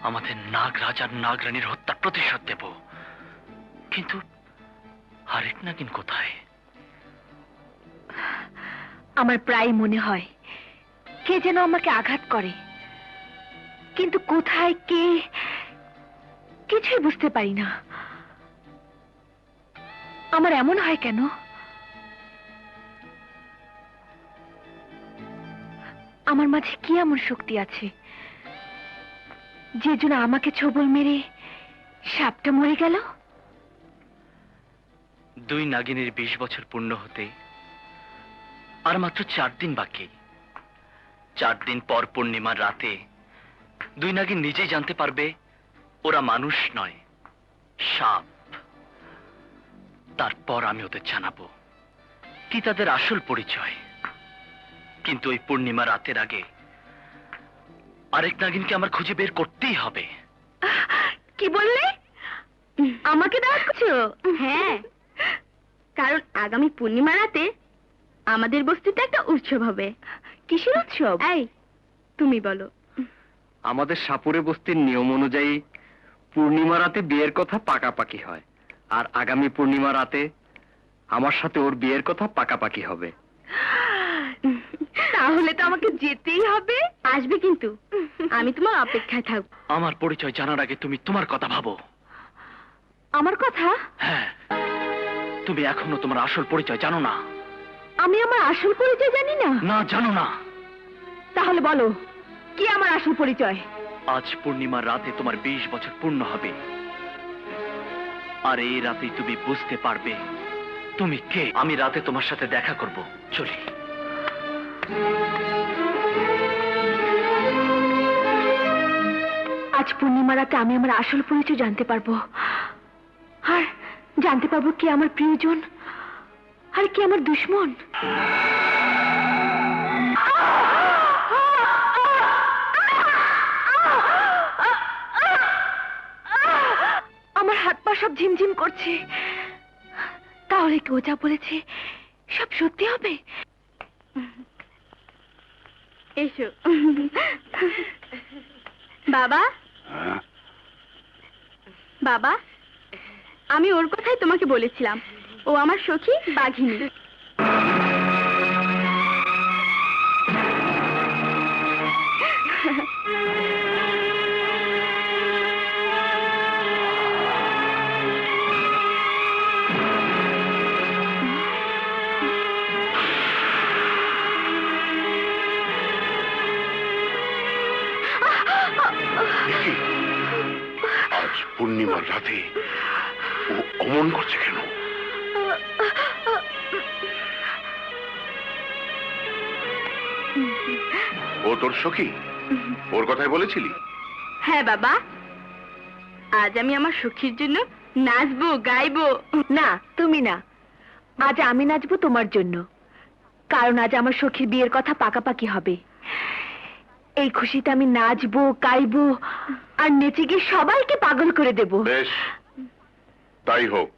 আমাদের নাগরাজ আর নাগরানীর হত্যার প্রতিশোধ দেব। কিন্তু আরেক নাগিন কোথায়? আমার প্রায় মনে হয় কে যেন আমাকে আঘাত করে, কিন্তু কোথায় কে কিছুই বুঝতে পারি না। আমার এমন হয় কেন? আমার মাঝে কি এমন শক্তি আছে যে জন্য আমাকে ছবল মেরে সাপটা মরে গেল? দুই নাগিনের 20 বছর পূর্ণ হতে আর মাত্র 4 দিন বাকি। 4 দিন পর পূর্ণিমার রাতে দুই নাগিন নিজেই জানতে পারবে ওরা মানুষ নয়, সাপ। তারপর আমি ওদের জানাবো কি তাদের আসল পরিচয়। কিন্তু ওই পূর্ণিমা রাতের আগে আরেক নাগিনকে আমার খুঁজে বের করতেই হবে। কি বললে? আমাকে দাওয়াত করছো? হ্যাঁ, কারণ আগামী পূর্ণিমা রাতে আমাদের বস্তিতে একটা উৎসব হবে। কিসের উৎসব? এই তুমি বলো। আমাদের সাপুরে বস্তির নিয়ম অনুযায়ী পূর্ণিমা রাতে বিয়ের কথা পাকাপাকি হয়, আর আগামী পূর্ণিমা রাতে আমার সাথে ওর বিয়ের কথা পাকাপাকি হবে। তাহলে তো আমাকে যেতেই হবে। আসবে কিন্তু, আমি তোমার অপেক্ষায় থাকব। আমার পরিচয় জানার আগে তুমি তোমার কথা ভাবো। আমার কথা? হ্যাঁ, তুমি এখনো তোমার আসল পরিচয় জানো না। আমি আমার আসল পরিচয় জানি না? না, জানো না। তাহলে বলো, কি আমার আসল পরিচয়? আজ পূর্ণিমার রাতে তোমার 20 বছর পূর্ণ হবে, আর এই রাতেই তুমি বুঝতে পারবে তুমি কে। আমি রাতে তোমার সাথে দেখা করব, চলি। আজ পূর্ণিমা রাতে আমি আমার আসল পরিচয় জানতে পারবো, আর জানতে পারবো কে আমার প্রিয়জন আর কে আমার দুশমন। আমার হাত পা সব ঝিমঝিম করছে। তাহলে কেউ যা বলেছে সব সত্যি হবে? এসো বাবা। বাবা, আমি ওর কথাই তোমাকে বলেছিলাম, ও আমার সখী বাঘিনী। দেখি, আজ পূর্ণিমার রাতে ও অমন করছে কেন? ও তোর সখী? ওর কথাই বলেছিলি? হ্যাঁ বাবা, আজ আমি আমার সখীর জন্য নাচবো গাইবো। না, তুমি না, আজ আমি নাচবো তোমার জন্য, কারণ আজ আমার সখীর বিয়ের কথা পাকাপাকি হবে। এই খুশিতে আমি নাচবো গাইবো আর নেচে গিয়ে সবাইকে পাগল করে দেব। বেশ, তাই হোক।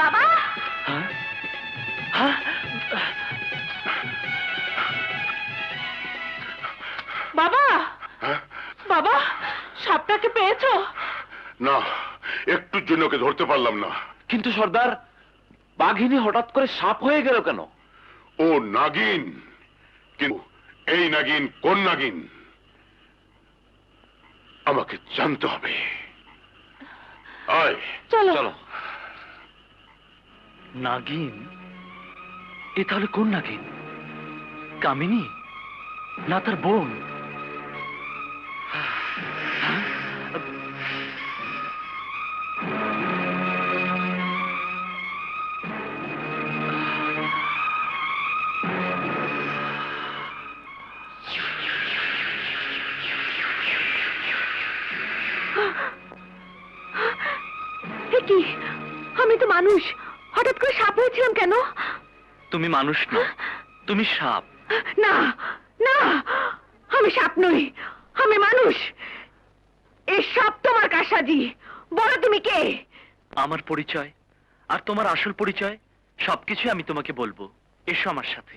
বাবা, বাবা, বাবা, সাপটাকে পেয়েছো? না, একটুর জন্য ওকে ধরতে পারলাম না। কিন্তু সর্দার, বাঘিনী হঠাৎ করে সাপ হয়ে গেল কেন? ও নাগিন, কিন্তু এই নাগিন কোন নাগিন আমাকে জানতে হবে। আয় চলো চলো। নাগিন? এ তাহলে কোন নাগিন? কামিনী না তার বোন? কি, আমি তো মানুষ, হঠাৎ করে সাপ হয়েছিলাম কেন? তুমি মানুষ না, তুমি সাপ। না না, আমি সাপ নই, আমি মানুষ। এই সাপ তোমার কারসাজি। বলো তুমি কে? আমার পরিচয় আর তোমার আসল পরিচয় সবকিছু আমি তোমাকে বলবো। এসো আমার সাথে।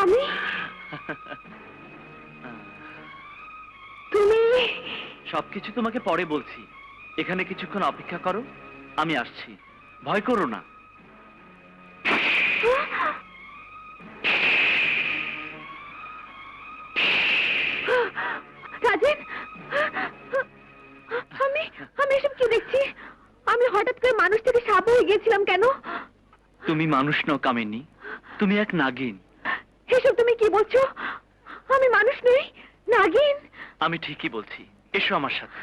আমি? তুমি? সবকিছু তোমাকে পরে বলছি, এখানে কিছুক্ষণ অপেক্ষা করো, আমি আসছি, ভয় করো না। রাজেন, আমি আমি এসব কি দেখছি? আমি হঠাৎ করে মানুষ থেকে সাপ হয়ে গিয়েছিলাম কেন? তুমি মানুষ নও কামিনী, তুমি এক নাগিন। এসব তুমি কি বলছো? আমি মানুষ নই, নাগিন। আমি ঠিকই বলছি, এসো আমার সাথে।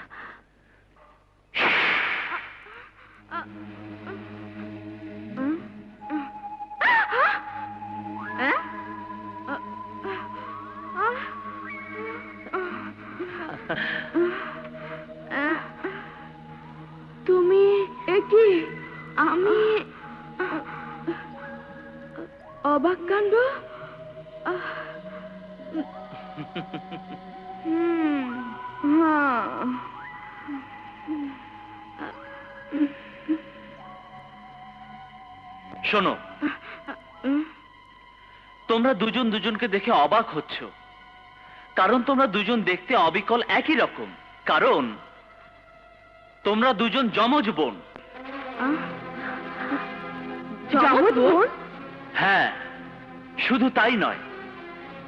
তুমি কি? আমি অবাক কাণ্ড। শোনো, তোমরা দুজন দুজনকে দেখে অবাক হচ্ছ, কারণ তোমরা দুজন দেখতে অবিকল একই রকম, কারণ তোমরা দুজন যমজ বোন। যমজ বোন? হ্যাঁ, শুধু তাই নয়,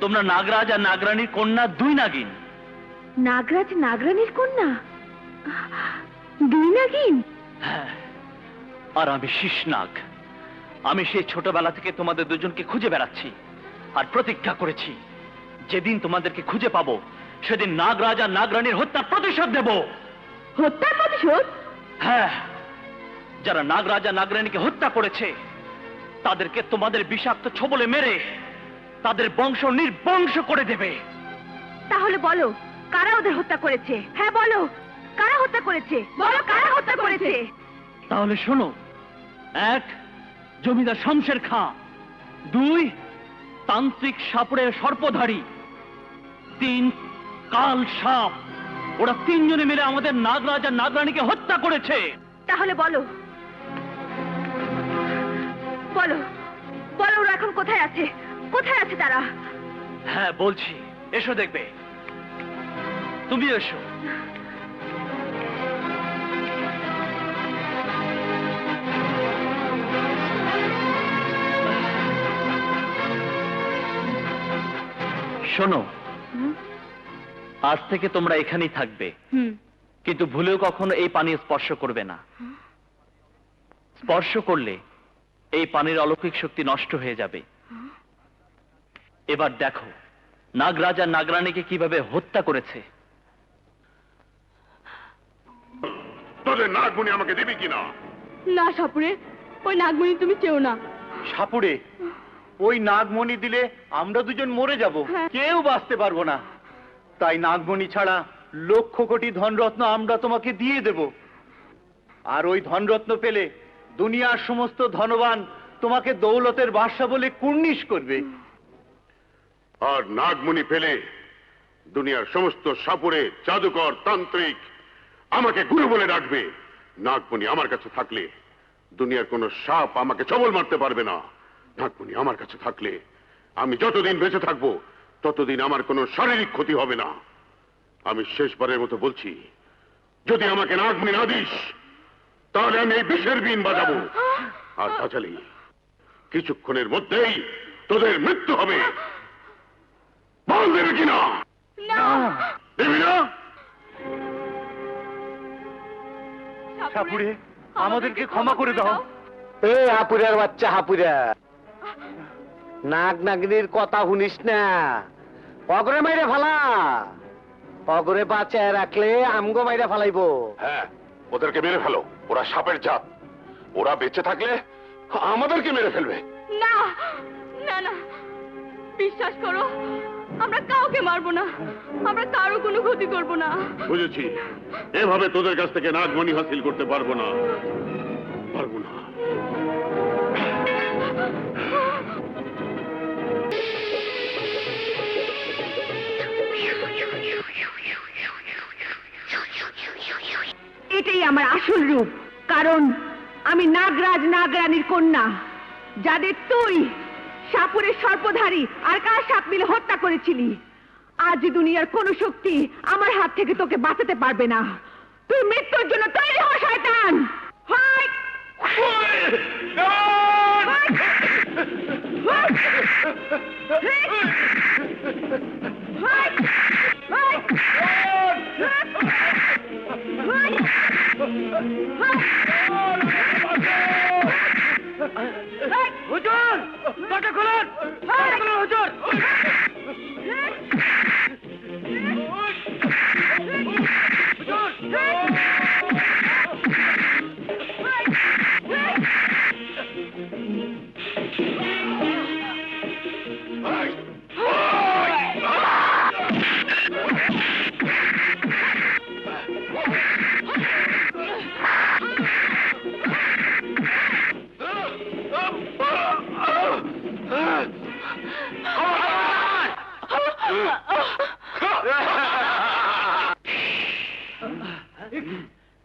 তোমরা নাগরাজ আর নাগরানীর কন্যা, দুই নাগিন। নাগরাজ নাগরানীর কন্যা? দুই নাগিন? হ্যাঁ, আর আমি শীষনাগ। আমি সেই ছোটবেলা থেকে তোমাদের দুজনকে খুঁজে বেড়াচ্ছি আর প্রতিজ্ঞা করেছি যেদিন তোমাদেরকে খুঁজে পাবো সেদিন নাগরাজ আর নাগরানীর হত্যার প্রতিশোধ দেব। হত্যার প্রতিশোধ? হ্যাঁ, যারা নাগরাজ আর নাগরানীকে হত্যা করেছে তাদেরকে তোমাদের বিষাক্ত ছোবলে মেরে তাদের বংশ নির্বংশ করে দেবে। তাহলে বলো কারা ওদের হত্যা করেছে? হ্যাঁ বলো, কারা হত্যা করেছে? বলো কারা হত্যা করেছে? তাহলে শোনো, 1 জমিদার শমশের খাঁ, 2 তান্ত্রিক সাপুড়ের সর্পধারী, 3 কাল সাপ। ওরা 3 জনে মিলে আমাদের নাগরাজ আর নাগরানীকে হত্যা করেছে। তাহলে বলো বলো বলো ওরা এখন কোথায় আছে? কোথায় আছে তারা? হ্যাঁ বলছি, এসো দেখবে। তুমি এসো। শোনো, আজ থেকে তোমরা এখানেই থাকবে, কিন্তু ভুলেও কখনো এই পানি স্পর্শ করবে না। স্পর্শ করলে এই পানির অলৌকিক শক্তি নষ্ট হয়ে যাবে। এবার দেখো নাগরাজ আর নাগরানীকে কিভাবে হত্যা করেছে। তোদের নাগমণি আমাকে দিবি কিনা? না সাপুরে, ওই নাগমণি তুমি চেও না। সাপুড়ে, ওই নাগমণি দিলে আমরা দুজন মরে যাব, কেউ বাঁচতে পারবো না। তাই নাগমণি ছাড়া লক্ষ কোটি ধনরত্ন আমরা তোমাকে দিয়ে দেব। আর ওই ধনরত্ন পেলে দুনিয়ার সমস্ত ধনবান তোমাকে দৌলতের বাদশা বলে কুর্নিশ করবে। আর নাগমণি পেলে দুনিয়ার সমস্ত সাপুরে, জাদুকর, তান্ত্রিক আমাকে গুরু বলে ডাকবে। নাগমণি আমার কাছে থাকলে দুনিয়ার কোন সাপ আমাকে ছবল মারতে পারবে না। নাগমণি আমার কাছে থাকলে আমি যতদিন বেঁচে থাকবো ততদিন আমার কোনো শারীরিক ক্ষতি হবে না। আমি শেষবারের মতো বলছি, যদি আমাকে নাগমণি না দিস তাহলে আমি এই বিষের বিন বাজাবো। আর বাজালি কিছুক্ষণের মধ্যেই তোদের মৃত্যু হবে। বল দেবে কিনা? দেবি না? সাপুড়ে, আমাদেরকে ক্ষমা করে দাও। এ হাপুরের বাচ্চা হাপুরা, নাগ নাগিনীর কথা শুনিস না, অগরে মাইরে ফালা। অগরে বাঁচায় রাখলে আমগো মাইরে ফালাইবো। হ্যাঁ, ওদেরকে মেরে ফেলো, ওরা সাপের জাত। ওরা বেঁচে থাকলে আমাদেরকে মেরে ফেলবে। না না না, বিশ্বাস করো, আমরা কাউকে মারবো না, আমরা কারো কোনো ক্ষতি করবো না। বুঝেছি, এভাবে তোদের কাছ থেকে নাগমণি হাসিল করতে পারবো না, পারবো না। এটাই আমার আসল রূপ, কারণ আমি নাগরাজ নাগরানীর কন্যা, যাদের তুই সাপুরের সর্পধারী আর কার সাপ মিলে হত্যা করেছিলি। আজ দুনিয়ার কোন শক্তি আমার হাত থেকে তোকে বাঁচাতে পারবে না। তুই মৃত্যুর জন্য তৈরি হ শয়তান। হয় হুজুর, দরজা খুলুন, দরজা খুলুন হুজুর।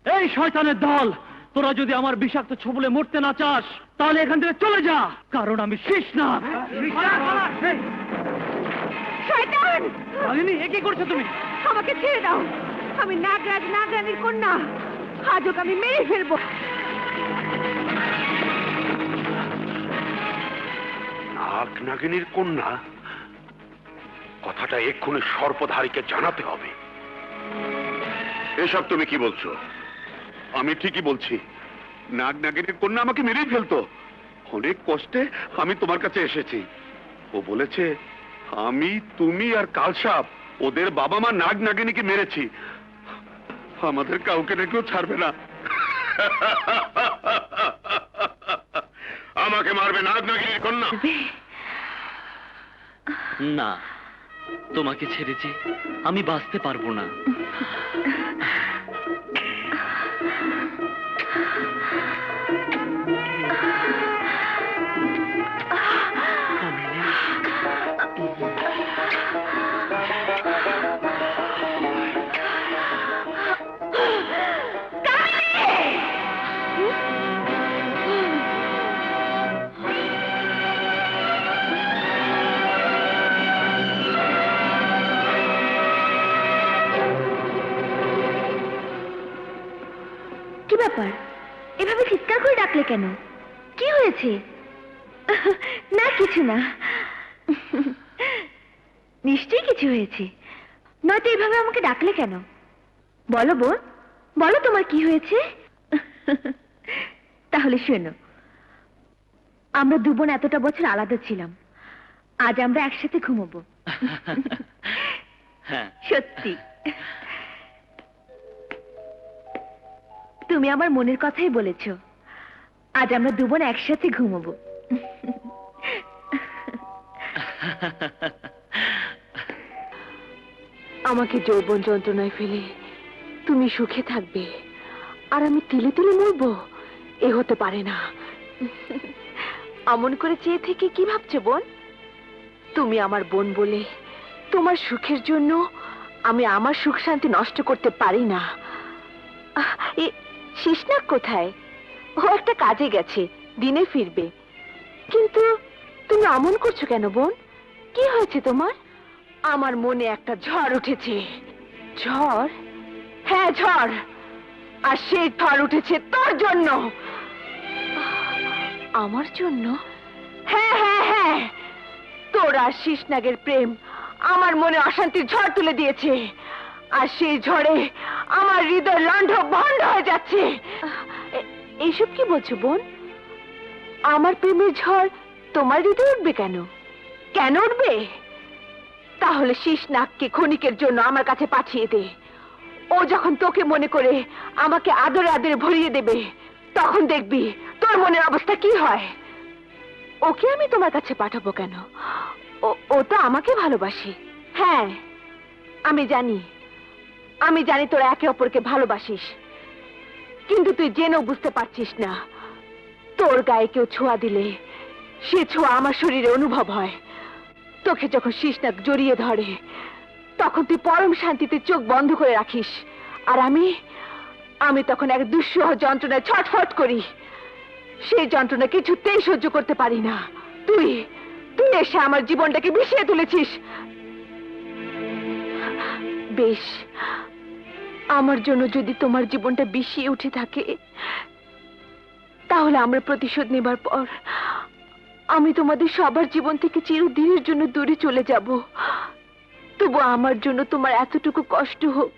এই শয়তানের দল, তোরা যদি আমার বিষাক্ত ছোবলে মরতে না চাস তাহলে এখান থেকে চলে যা, কারণ আমি শেষ না। শয়তান! মালিনী, এ কি করছো তুমি? আমাকে ছেড়ে দাও, আমি নাগরাজ নাগরানীর কন্যা, আজ ওকে আমি মেরে ফেলবো। নাগ নাগিনীর কন্যা? কথাটা এক্ষুনি সর্পধারীকে জানাতে হবে। এসব তুমি কি বলছো? আমি ঠিকই বলছি, নাগ নাগিনীর কন্যা আমাকে মেরেই ফেলতো। অনেক কষ্টে আমি তোমার কাছে এসেছি। ও বলেছে আমি, তুমি আর কালসাপ ওদের বাবা মা নাগ নাগিনীকে মেরেছি। আমাদের কাউকে কেউ ছাড়বে না। আমাকে মারবে নাগ নাগিনীর কন্যা। না, তোমাকে ছেড়ে যে আমি বাঁচতে পারবো না। কি ব্যাপার, এভাবে চিৎকার করে ডাকলে কেন? কি হয়েছে? না কিছু না। নিশ্চয়ই কিছু হয়েছে, নয়তো এভাবে আমাকে ডাকলে কেন? বলো বোন, বলো তোমার কি হয়েছে? তাহলে শোনো, আমরা দু বোন এতটা বছর আলাদা ছিলাম, আজ আমরা একসাথে ঘুমাবো। হ্যাঁ, সত্যি। তুমি আমার মনের কথাই বলেছো, আজ আমরা দু বোন একসাথে ঘুমাবো। আমাকে যৌবন যন্ত্রণায় ফেলে তুমি সুখে থাকবে আর আমি তিলে তিলে মরবো, এ হতে পারে না। অমন করে চেয়ে থেকে কি ভাবছো বোন? তুমি আমার বোন বলে তোমার সুখের জন্য আমি আমার সুখ শান্তি নষ্ট করতে পারি না। শিশনাক কোথায়? ও একটা কাজে গেছে, দিনে ফিরবে। কিন্তু তুমি অমন করছো কেন বোন? কি হয়েছে তোমার? আমার মনে একটা ঝড় উঠেছে। ঝড়? হ্যাঁ ঝড়, আর সেই ঝড় উঠেছে তোর জন্য। আমার জন্য? হ্যাঁ হ্যাঁ হ্যাঁ, তোর আর শিশনাগের প্রেম আমার মনে অশান্তির ঝড় তুলে দিয়েছে, আর সেই ঝড়ে আমার হৃদয় লণ্ড ভণ্ড হয়ে যাচ্ছে। এইসব কি বলছো বোন? আমার প্রেমের ঝড় তোমার হৃদয় উঠবে কেন? কেন উঠবে? তাহলে শিশনাগকে ক্ষণিকের জন্য আমার কাছে পাঠিয়ে দে। ও যখন তোকে মনে করে আমাকে আদরে আদরে ভরিয়ে দেবে, তখন দেখবি তোর মনের অবস্থা কি হয়। ওকে আমি তোমার কাছে পাঠাবো কেন? ও তো আমাকে ভালোবাসে। হ্যাঁ আমি জানি, আমি জানি তোরা একে অপরকে ভালোবাসিস, কিন্তু তুই জেনেও বুঝতে পারছিস না, তোর গায়ে কেউ ছোঁয়া দিলে সে ছোঁয়া আমার শরীরে অনুভব হয়। তোকে যখন শিশনাগ জড়িয়ে ধরে তখন তুই পরম শান্তিতে চোখ বন্ধ করে রাখিস, আর আমি তখন এক দুঃসহ যন্ত্রণায় ছটফট করি। সেই যন্ত্রণা কিছুতেই সহ্য করতে পারি না। তুই তুই এসে আমার জীবনটাকে বিষিয়ে তুলেছিস। বেশ, আমার জন্য যদি তোমার জীবনটা বিষিয়ে উঠে থাকে, তাহলে আমরা প্রতিশোধ নেবার পর আমি তোমাদের সবার জীবন থেকে চিরদিনের জন্য দূরে চলে যাব। তবু আমার জন্য তোমার এতটুকু কষ্ট হোক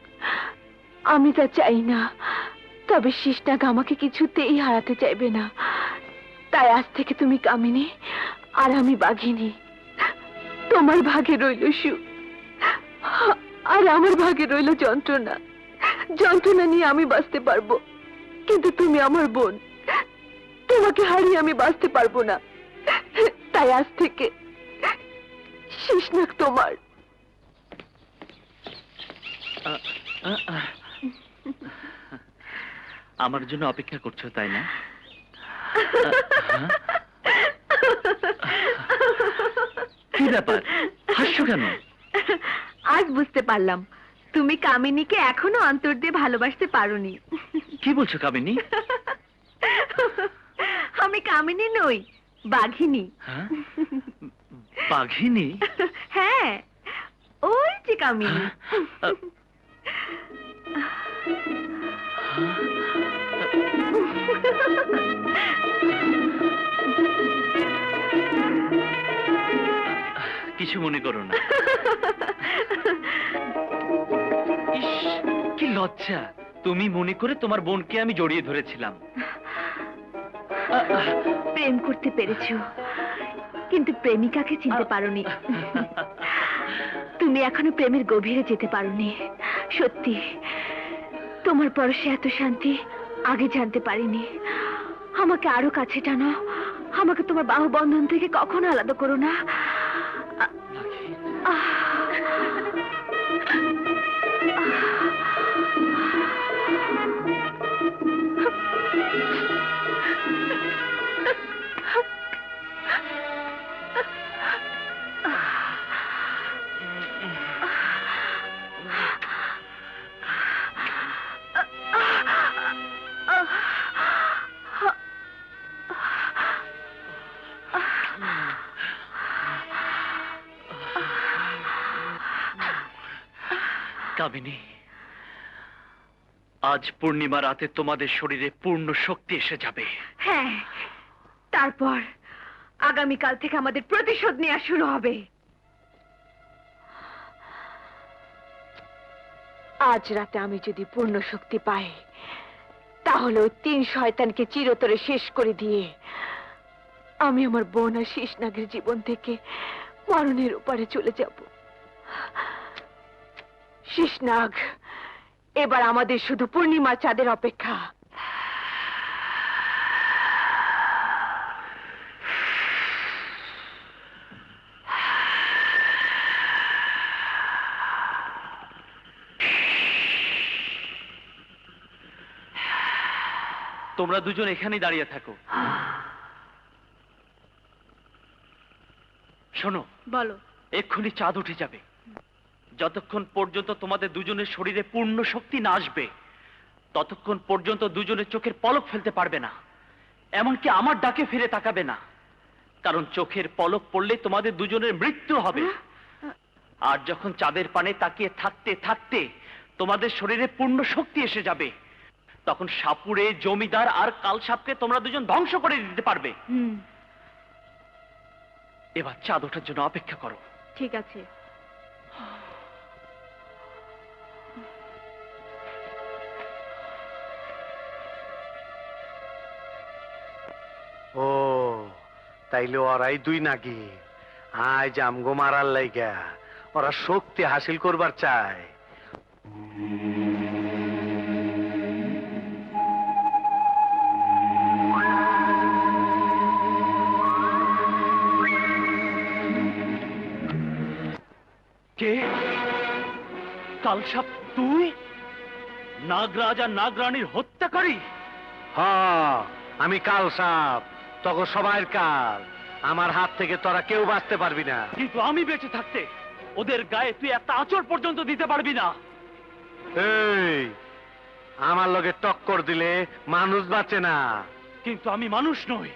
আমি তা চাই না। তবে শিশনাগ আমাকে কিছুতেই হারাতে চাইবে না, তাই আজ থেকে তুমি কামিনী আর আমি বাঘিনী। তোমার ভাগে রইল সুখ, আর আমার ভাগে রইল যন্ত্রণা। যন্ত্রণা নিয়ে আমি বাঁচতে পারবো, কিন্তু তুমি আমার বোন, তোমাকে হারিয়ে আমি বাঁচতে পারবো না। তাই আজ থেকে শিশনাগ তোমার। আমার জন্য অপেক্ষা করছো তাই না? কি ব্যাপার, হাসছো কেন? আজ বুঝতে পারলাম তুমি কামিনীকে এখনো অন্তর দিয়ে ভালোবাসতে পারোনি। কি বলছো কামিনী? আমি কামিনী নই, বাঘিনী। হ্যাঁ? বাঘিনী? হ্যাঁ, ওই যে কামিনী। কিছু মনে করো না। ইস, কি লজ্জা! তুমি মনে করে তোমার বোনকে আমি জড়িয়ে ধরেছিলাম। প্রেম করতে পেরেছো, কিন্তু প্রেমিকাকে চিনতে পারোনি। তুমি এখনো প্রেমের গভীরে যেতে পারোনি। সত্যি, তোমার পরশে এত শান্তি আগে জানতে পারিনি। আমাকে আরো কাছে টানো, আমাকে তোমার বাহু বন্ধন থেকে কখনো আলাদা করো না। কামিনী, আজ পূর্ণিমা রাতে তোমাদের শরীরে পূর্ণ শক্তি এসে যাবে। হ্যাঁ, তারপর আগামীকাল থেকে আমাদের প্রতিশোধ নেওয়া শুরু হবে। আজ রাতে আমি যদি পূর্ণ শক্তি পাই, তাহলে ওই 3 শয়তানকে চিরতরে শেষ করে দিয়ে আমি আমার বোন আর শেষনাগের জীবন থেকে মরণের ওপারে চলে যাব। শেষনাগ, এবার আমাদের শুধু পূর্ণিমার চাঁদের অপেক্ষা। তোমরা দুজন এখানেই দাঁড়িয়ে থাকো। শোনো, বলো। এক্ষুনি চাঁদ উঠে যাবে। যতক্ষণ পর্যন্ত তোমাদের দুজনের শরীরে পূর্ণ শক্তি না আসবে, ততক্ষণ পর্যন্ত দুজনের চোখের পলক ফেলতে পারবে না। এমনকি আমার ডাকে ফিরে তাকাবে না, কারণ চোখের পলক পড়লে তোমাদের দুজনের মৃত্যু হবে। আর যখন চাঁদের পানে তাকিয়ে থাকতে থাকতে তোমাদের শরীরে পূর্ণ শক্তি এসে যাবে, তখন সাপুড়ে, জমিদার আর কালসাপকে তোমরা দুজন ধ্বংস করে দিতে পারবে। এবার চাঁদ ওঠার জন্য অপেক্ষা করো। ঠিক আছে। ও, তাইলে ওরাই 2 নাগি আজ আমগো মারার লাইগা ওরা শক্তি হাসিল করবার চায়। কে? কালসাপ তুই? নাগরাজ আর নাগরানীর হত্যাকারী? হ্যাঁ, আমি কাল সাপ, তখন সবাই কাল। আমার হাত থেকে তোরা কেউ বাঁচতে পারবি না। কিন্তু আমি বেঁচে থাকতে ওদের গায়ে তুই একটা আঁচড় পর্যন্ত দিতে পারবি না। এই, আমার লগে টক্কর দিলে মানুষ বাঁচে না। কিন্তু আমি মানুষ নই,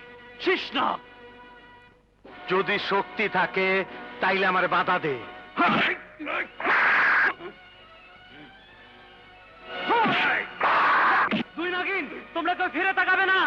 শেষনাগ। যদি শক্তি থাকে তাইলে আমার বাধা দে। দুই নাগিন, তোমরা কেউ ফিরে তাকাবে না।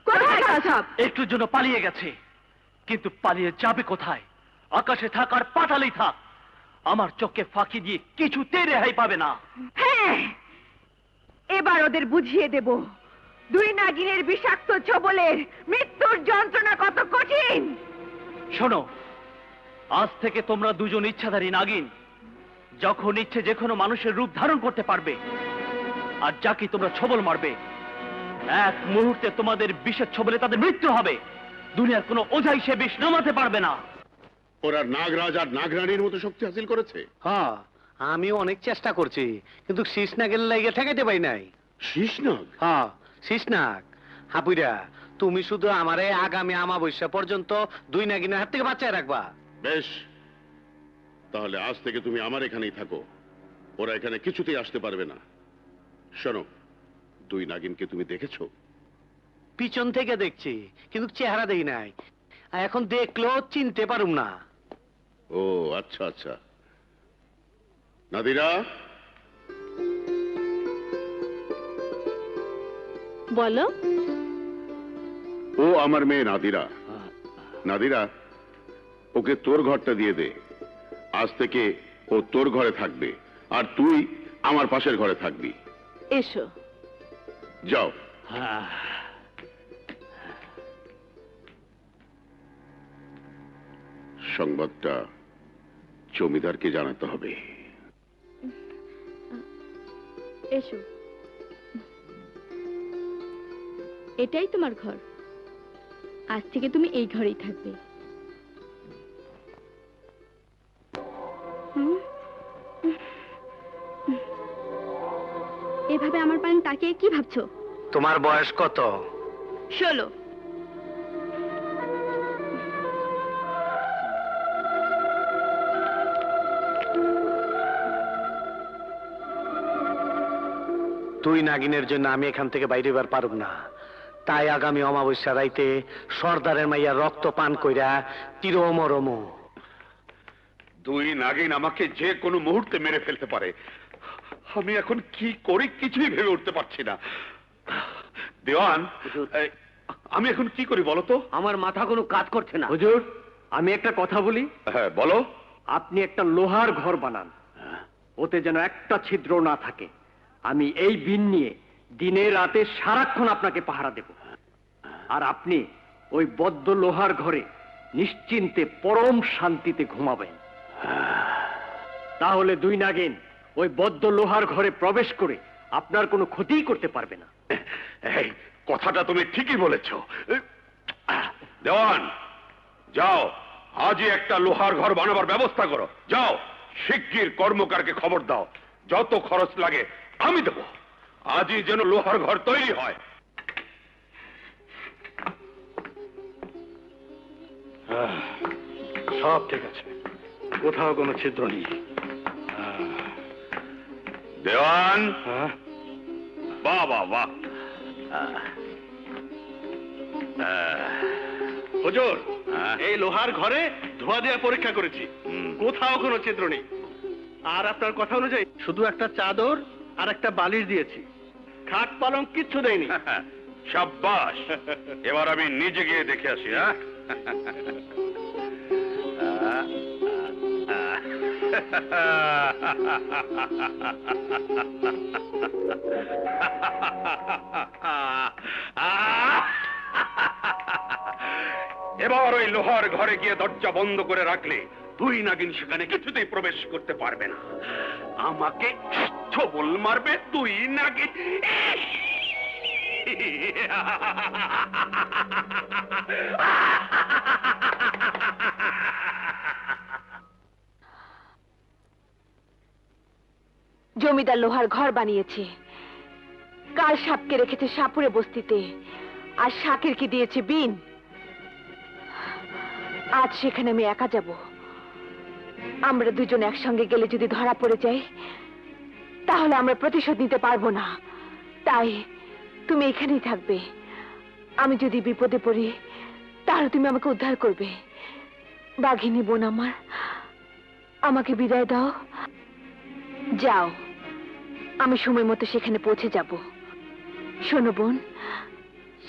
কোথায় গেল সব? একটুর জন্য পালিয়ে গেছে, কিন্তু পালিয়ে যাবে কোথায়? আকাশে থাক আর পাতালেই থাক, আমার চোখে ফাঁকি দিয়ে কিছুতেই রেহাই পাবে না। হ্যাঁ, এবার ওদের বুঝিয়ে দেব দুই নাগিনের বিষাক্ত ছোবলের মৃত্যুর যন্ত্রণা কত কঠিন। শোনো, আজ থেকে তোমরা দুজন ইচ্ছাধারী নাগিন, যখন ইচ্ছে যে কোনো মানুষের রূপ ধারণ করতে পারবে। আর যাকে তোমরা ছবল মারবে, এক মুহূর্তে তোমাদের বিষের ছবলে তাদের মৃত্যু হবে। দুনিয়ার কোনো ওঝাই সে বিষ নামাতে পারবে না। ওরা নাগরাজ আর নাগরানীর মতো শক্তি হাসিল করেছে। হ্যাঁ, আমিও অনেক চেষ্টা করছি, কিন্তু শীষ নাগের লাইগে ঠেকাইতে পাই নাই। শীষনাগ? হ্যাঁ, শীষ নাগ। হাপুইরা, তুমি শুধু আমারে আগামী আমাবস্যা পর্যন্ত দুই নাগিনের হাত থেকে বাঁচায় রাখবা। বেশ, তাহলে আজ থেকে তুমি আমার এখানেই থাকো। ওরা এখানে কিছুতেই আসতে পারবে না। শোনো, দুই নাগিনকে তুমি দেখেছো? পিছন থেকে দেখছি, কিন্তু চেহারা দেখি নাই। আর এখন দেখলেও চিনতে পারুম না। ও আচ্ছা আচ্ছা। নাদিরা, বলো। ও আমার মেয়ে নাদিরা। নাদিরা, ওকে তোর ঘরটা দিয়ে দে। আজ থেকে ও তোর ঘরে থাকবে, আর তুই আমার পাশের ঘরে থাকবি। এসো। যাও। সংবাদটা জমিদারকে জানাতে হবে। এসো, এটাই তোমার ঘর। আজ থেকে তুমি এই ঘরেই থাকবে। এভাবে আমার পানে তাকিয়ে কি ভাবছো? তোমার বয়স কত? 16। দুই নাগিনের জন্য আমি এখান থেকে বাইরে বার পারব না। তাই আগামী অমাবস্যা রাইতে সর্দারের মাইয়া রক্ত পান কইরা চিরমরম। দুই নাগিন আমাকে যে কোনো মুহূর্তে মেরে ফেলতে পারে। আমি এখন কি করি কিছুই ভেবে উঠতে পারছি না। দেওয়ান, আমি এখন কি করি বলো তো? আমার মাথা কোনো কাজ করছে না। হুজুর, আমি একটা কথা বলি। হ্যাঁ বলো। আপনি একটা লোহার ঘর বানান, ওতে যেন একটা ছিদ্র না থাকে। আমি এই বিন নিয়ে দিনে রাতে সারাক্ষণ আপনাকে পাহারা দেব। আর আপনি ওই বদ্ধ লোহার ঘরে নিশ্চিন্তে পরম শান্তিতে ঘুমাবেন। তাহলে দুই নাগিন ওই বদ্ধ লোহার ঘরে প্রবেশ করে আপনার কোনো ক্ষতিই করতে পারবে না। এই কথাটা তুমি ঠিকই বলেছ। দেওয়ান, যাও আজই একটা লোহার ঘর বানাবার ব্যবস্থা করো। যাও, শিগগির কর্মকারকে খবর দাও, যত খরচ লাগে আমি দেব। আজই যেন লোহার ঘর তৈরি হয়। সব ঠিক আছে, কোথাও কোনো ছিদ্র নেই। দেওয়ান, বাহ বাহ বাহ। হুজুর, এই লোহার ঘরে ধোয়া দেওয়া পরীক্ষা করেছি, কোথাও কোনো ছিদ্র নেই। আর আপনার কথা অনুযায়ী শুধু একটা চাদর আর একটা বালিশ দিয়েছি, খাট পালং কিচ্ছু দেয়নি। সাব্বাস, এবার আমি নিজে গিয়ে দেখে আসি। হ্যাঁ, এবার ওই লোহার ঘরে গিয়ে দরজা বন্ধ করে রাখলে দুই নাগিন সেখানে কিছুতেই প্রবেশ করতে পারবে না। আমাকে ছবল মারবে দুই নাগিন। জমিদার লোহার ঘর বানিয়েছে, কাল সাপকে রেখেছে সাপুরে বস্তিতে, আর শাকেরকে দিয়েছে বিন। আজ সেখানে আমি একা যাব। আমরা দুজন একসঙ্গে গেলে যদি ধরা পড়ে যাই, তাহলে আমরা প্রতিশোধ নিতে পারবো না। তাই তুমি এখানেই থাকবে। আমি যদি বিপদে পড়ি, তাহলে তুমি আমাকে উদ্ধার করবে। বাঘিনী বোন আমার, আমাকে বিদায় দাও। যাও, আমি সময় মতো সেখানে পৌঁছে যাব। শোনো বোন,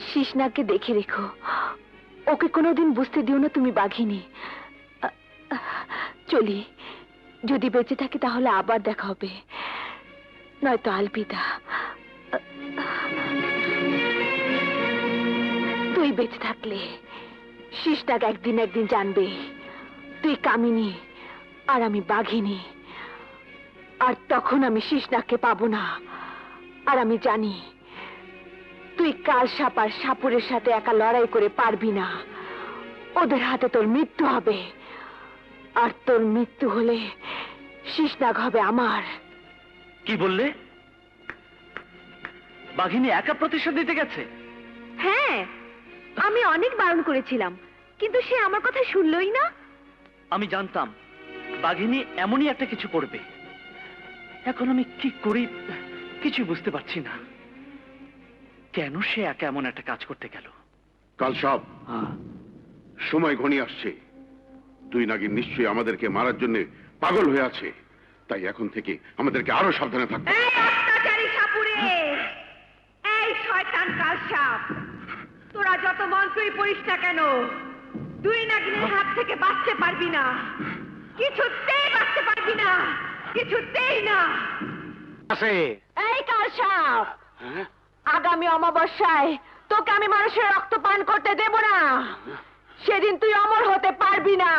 শিশনাকে দেখে রেখো, ওকে কোনোদিন বুঝতে দিও না তুমি বাঘিনী। চলি, যদি বেঁচে থাকি তাহলে আবার দেখা হবে, নয়তো আলবিদা। তুই বেঁচে থাকলে শিশনাগ একদিন একদিন জানবে তুই কামিনী আর আমি বাঘিনী, আর তখন আমি শিশনাগকে পাবো না। আর আমি জানি তুই কাল সাপ আর সাপুরের সাথে একা লড়াই করে পারবি না, ওদের হাতে তোর মৃত্যু হবে। আর তোর মৃত্যু হলে শিশনাগ হবে আমার। কি বললে? বাঘিনী একা প্রতিশোধ দিতে গেছে? হ্যাঁ, আমি অনেক বারণ করেছিলাম, কিন্তু সে আমার কথা শুনলই না। আমি জানতাম বাঘিনী এমনই একটা কিছু করবে। এখন আমি কি করি কিছু বুঝতে পারছি না। কেন সে একা এমন একটা কাজ করতে গেল? কাল সব সময় ঘনিয়ে আসছে। দুই নাগিন নিশ্চয়ই আমাদেরকে মারার জন্য পাগল হয়ে আছে। তাই এখন থেকে আমাদেরকে আরো সাবধানে থাকতে হবে। এই অত্যাচারী সাপুরে, এই শয়তান কাল সাপ, তোরা যত মন্ত্রই পড়িস না কেন, দুই নাগিনের হাত থেকে বাঁচতে পারবি না, কিছুতেই বাঁচতে পারবি না, কিছুতেই না। এই কাল সাপ, আগামী অমাবস্যায় তোকে আমি মানুষের রক্ত পান করতে দেব না। সেদিন তুই অমর হতে পারবি না,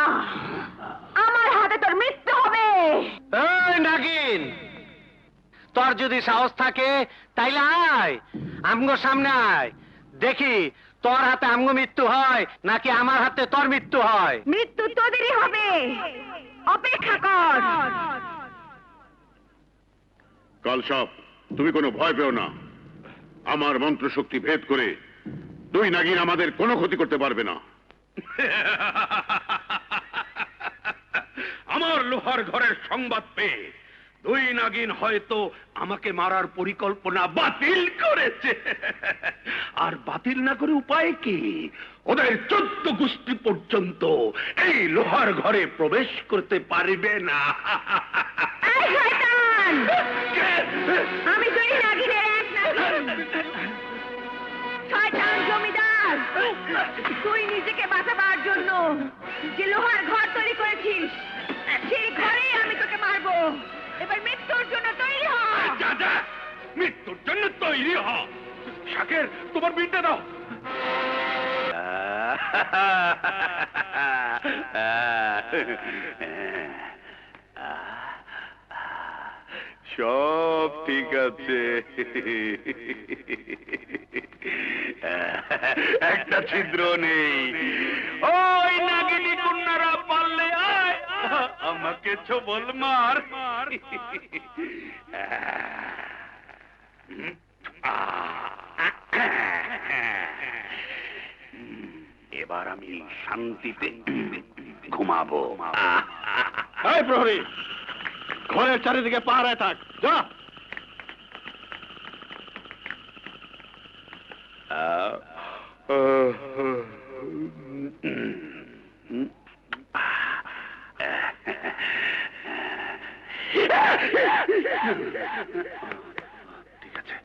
আমার হাতে তোর মৃত্যু হবে। এই নাগিন, তোর যদি সাহস থাকে তাইলে আয়, আমগো সামনে আয়, দেখি তোর হাতে আমগো মৃত্যু হয় নাকি আমার হাতে তোর মৃত্যু হয়। মৃত্যু তোদেরই হবে, অপেক্ষা কর। কাল সব, তুমি কোনো ভয় পেও না। আমার মন্ত্র শক্তি ভেদ করে দুই নাগিন আমাদের কোনো ক্ষতি করতে পারবে না। আমার লোহার ঘরের সংবাদ পেয়ে দুই নাগিন হয়তো আমাকে মারার পরিকল্পনা বাতিল করেছে। আর বাতিল না করে উপায় কি? ওদের 14 গোষ্ঠী পর্যন্ত এই লোহার ঘরে প্রবেশ করতে পারবে না। এই শয়তান! আমি দুই নাগিনের এক নাগিন। শয়তান জমিদার, তুই নিজেকে বাঁচাবার জন্য যে লোহার ঘর তৈরি করেছিস, সেই ঘরেই আমি তোকে মারবো। এবার মৃত্যুর জন্য তৈরি হ। যা যা, মৃত্যুর জন্য তৈরি হ। শাকের, তোমার বিনটা দাও। সব ঠিক আছে, একটা ছিদ্র নেই। ওই নাগিনী কন্যারা পারলে আয়, আমাকে ছোবল মার। এবার আমি শান্তিতে ঘুমাবো। এই প্রহরী, ঘরের চারিদিকে পাহারায় থাক, যা। ঠিক আছে।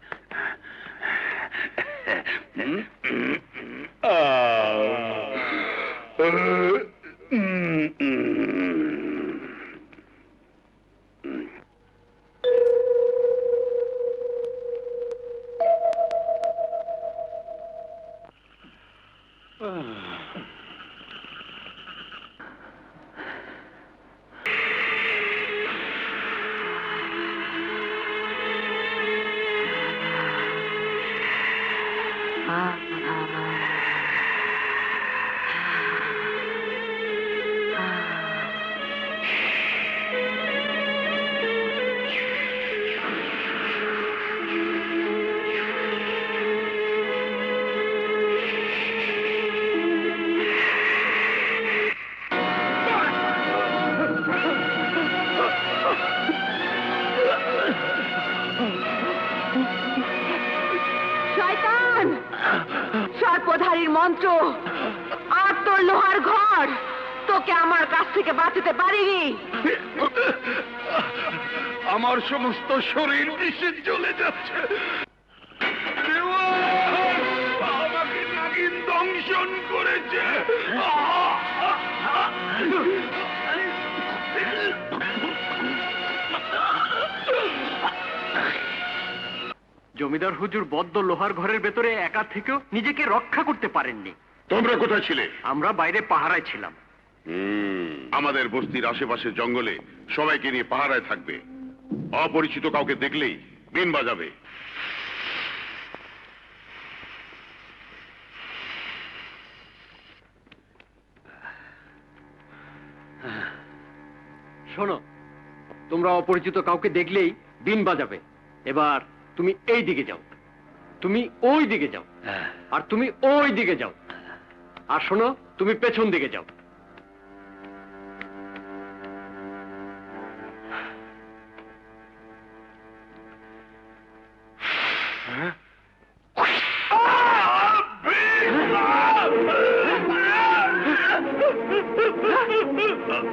সর্পধারীর মন্ত্র আর তোর লোহার ঘর তোকে আমার কাছ থেকে বাঁচাতে পারিনি। আমার সমস্ত শরীর বিষে চলে যাচ্ছে। দেওয়ান, আমাকে নাগিন দংশন করেছে। জমিদার হুজুর বদ্ধ লোহার ঘরের ভেতরে একা থেকেও নিজেকে রক্ষা করতে পারেননি। তোমরা কোথায় ছিলে? আমরা বাইরে পাহারায় ছিলাম। আমাদের বস্তির আশেপাশে জঙ্গলে সবাইকে নিয়ে পাহারায় থাকবে। অপরিচিত কাউকে দেখলেই বিন বাজাবে। শোনো, তোমরা অপরিচিত কাউকে দেখলেই বিন বাজাবে। এবার তুমি এই দিকে যাও, তুমি ওই দিকে যাও, আর তুমি ওই দিকে যাও। আর শোনো, তুমি পেছন দিকে যাও।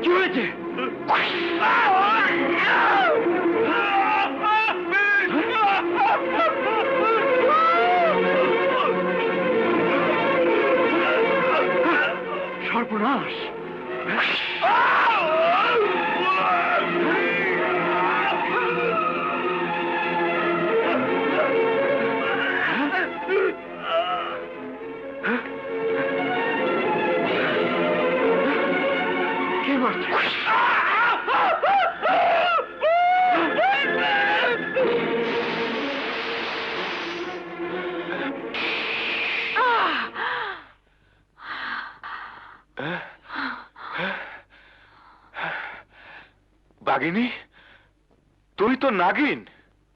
কি হয়েছে? সর্বনাশ! কে মারছে? বাঘিনী, তুই তো নাগিন।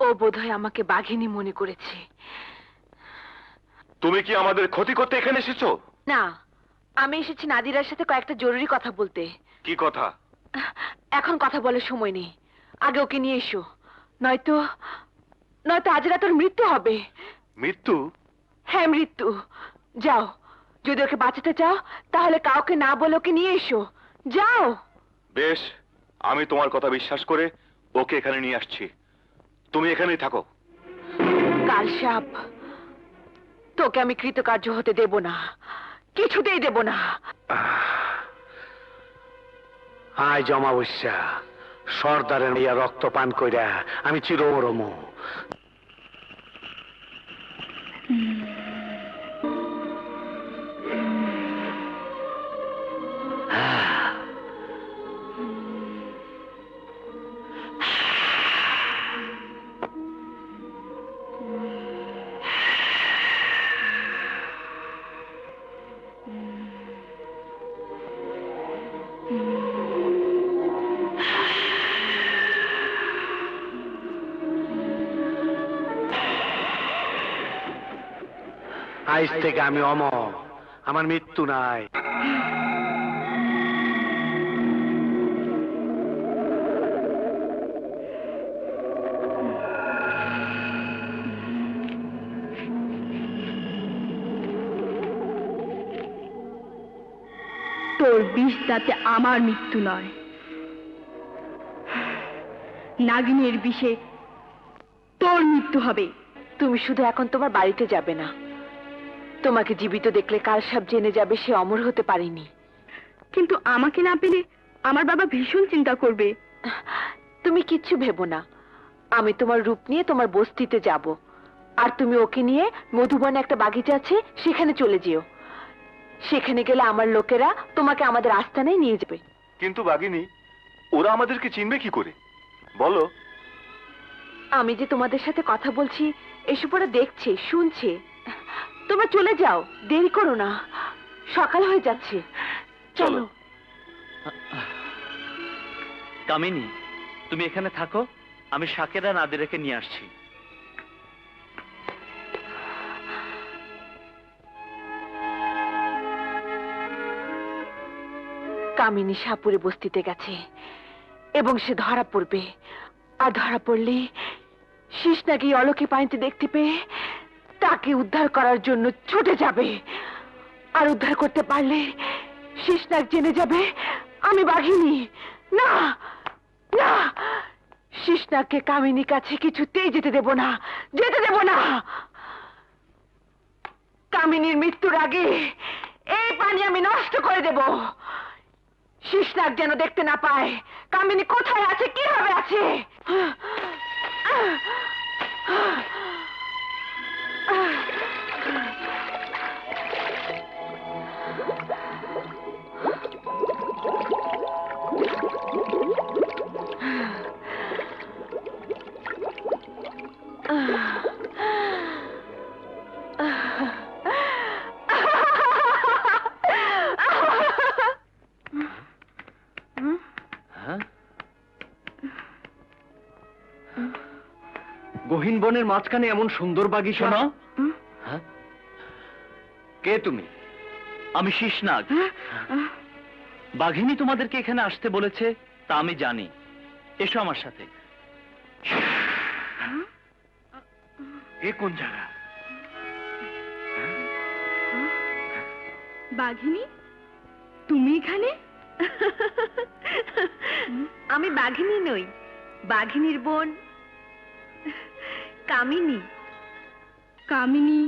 ও বোধহয় আমাকে বাঘিনী মনে করেছে। তুমি কি আমাদের ক্ষতি করতে এখানে এসেছো? না, আমি এসেছি নাদিরার সাথে কয়েকটা জরুরি কথা বলতে। কি কথা? এখন কথা বলার সময় নেই, আগে ওকে নিয়ে এসো, নয়তো নয়তো আজ রাত ওর মৃত্যু হবে। মৃত্যু? হ্যাঁ, মৃত্যু। যাও, যদি ওকে বাঁচাতে চাও তাহলে কাউকে না বলে ওকে নিয়ে এসো। যাও। বেশ, আমি তোমার কথা বিশ্বাস করে ওকে এখানে নিয়ে আসছি। তুমি এখানেই থাকো। কাল সাপ, তোকে আমি কৃতকার্য হতে দেব না, কিছুতেই দেব না। আজ অমাবস্যা, সর্দারের মেয়া রক্ত পান কইরা আমি চিরমরম। আজ থেকে আমি অমর, আমার মৃত্যু নাই। তোর বিষ যাতে আমার মৃত্যু নয়, নাগিনের বিষে তোর মৃত্যু হবে। তুমি শুধু এখন তোমার বাড়িতে যাবে না, তোমাকে জীবিত দেখলে কাল সাপ জেনে যাবে সে অমর হতে পারেনি। কিন্তু আমাকে না পেলে আমার বাবা ভীষণ চিন্তা করবে। তুমি কিচ্ছু ভেবো না, আমি তোমার রূপ নিয়ে তোমার বস্তিতে যাব, আর তুমি ওকে নিয়ে মধুবনে একটা বাগিচা আছে সেখানে চলে যেও। সেখানে গেলে আমার লোকেরা তোমাকে আমাদের আস্তানায় নিয়ে যাবে। কিন্তু বাঘিনী, ওরা আমাদেরকে চিনবে কি করে বলো? আমি যে তোমাদের সাথে কথা বলছি এসব ওরা দেখছে, শুনছে। তোমরা চলে যাও, দেরি করো না, সকাল হয়ে যাচ্ছে। চলো। কামিনী, তুমি এখানে থাকো, আমি শাকেরা নাদিরাকে নিয়ে আসছি। কামিনী সাপুরে বস্তিতে গেছে এবং সে ধরা পড়বে, আর ধরা পড়লে শিশনাগি অলকে পানিতে দেখতে পেয়ে তাকে উদ্ধার করার জন্য ছুটে যাবে, আর উদ্ধার করতে পারলে শিশনাগ জেনে যাবে আমি বাঘিনী না, না, শিশনাগকে কামিনীর কাছে কিছুতেই যেতে দেব না, যেতে দেব না। কামিনীর মৃত্যুর আগে এই পানি আমি নষ্ট করে দেব। শিশনাগ যেন দেখতে না পায় কামিনী কোথায় আছে, কিভাবে আছে। গহীন বনের মাঝখানে এমন সুন্দর বাগিচা। শোনো, কে তুমি? আমি শিশনাগ। বাঘিনী তোমাদেরকে এখানে আসতে বলেছে তা আমি জানি। এসো আমার সাথে। এ কোন জায়গা? বাঘিনী, তুমি এখানে? আমি বাঘিনী নই, বাঘিনীর বোন কামিনী। কামিনী,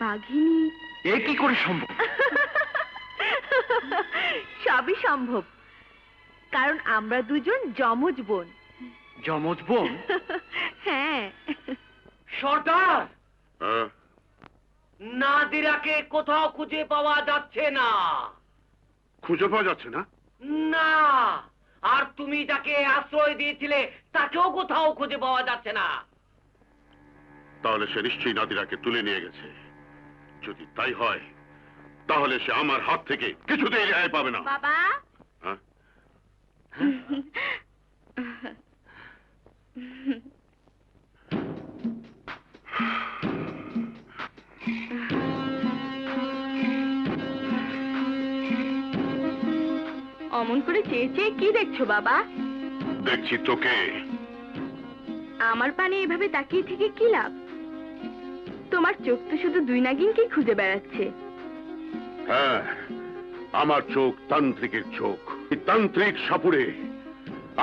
বাঘিনী, এ কি করে সম্ভব? সবই সম্ভব, কারণ আমরা দুজন যমজ বোন। যমজ বোন? হ্যাঁ। সর্দার, হ্যাঁ? নাদিরাকে কোথাও খুঁজে পাওয়া যাচ্ছে না। খুঁজে পাওয়া যাচ্ছে না? না, আর তুমি যাকে আশ্রয় দিয়েছিলে তাকেও কোথাও খুঁজে পাওয়া যাচ্ছে না। তাহলে সে নিশ্চয়ই নাদিরাকে তুলে নিয়ে গেছে। যদি তাই হয় তাহলে সে আমার হাত থেকে কিছুতেই রেহাই পাবে না। বাবা, হ্যাঁ? অমন করে চেয়ে চেয়ে কি দেখছো বাবা? দেখছি তোকে। আমার পানে এভাবে তাকিয়ে থেকে কি লাভ? তোমার চোখ তো শুধু দুই নাগিনকে খুঁজে বেড়াচ্ছে। হ্যাঁ, আমার চোখ তান্ত্রিকের চোখ। এই তান্ত্রিক সাপুড়ে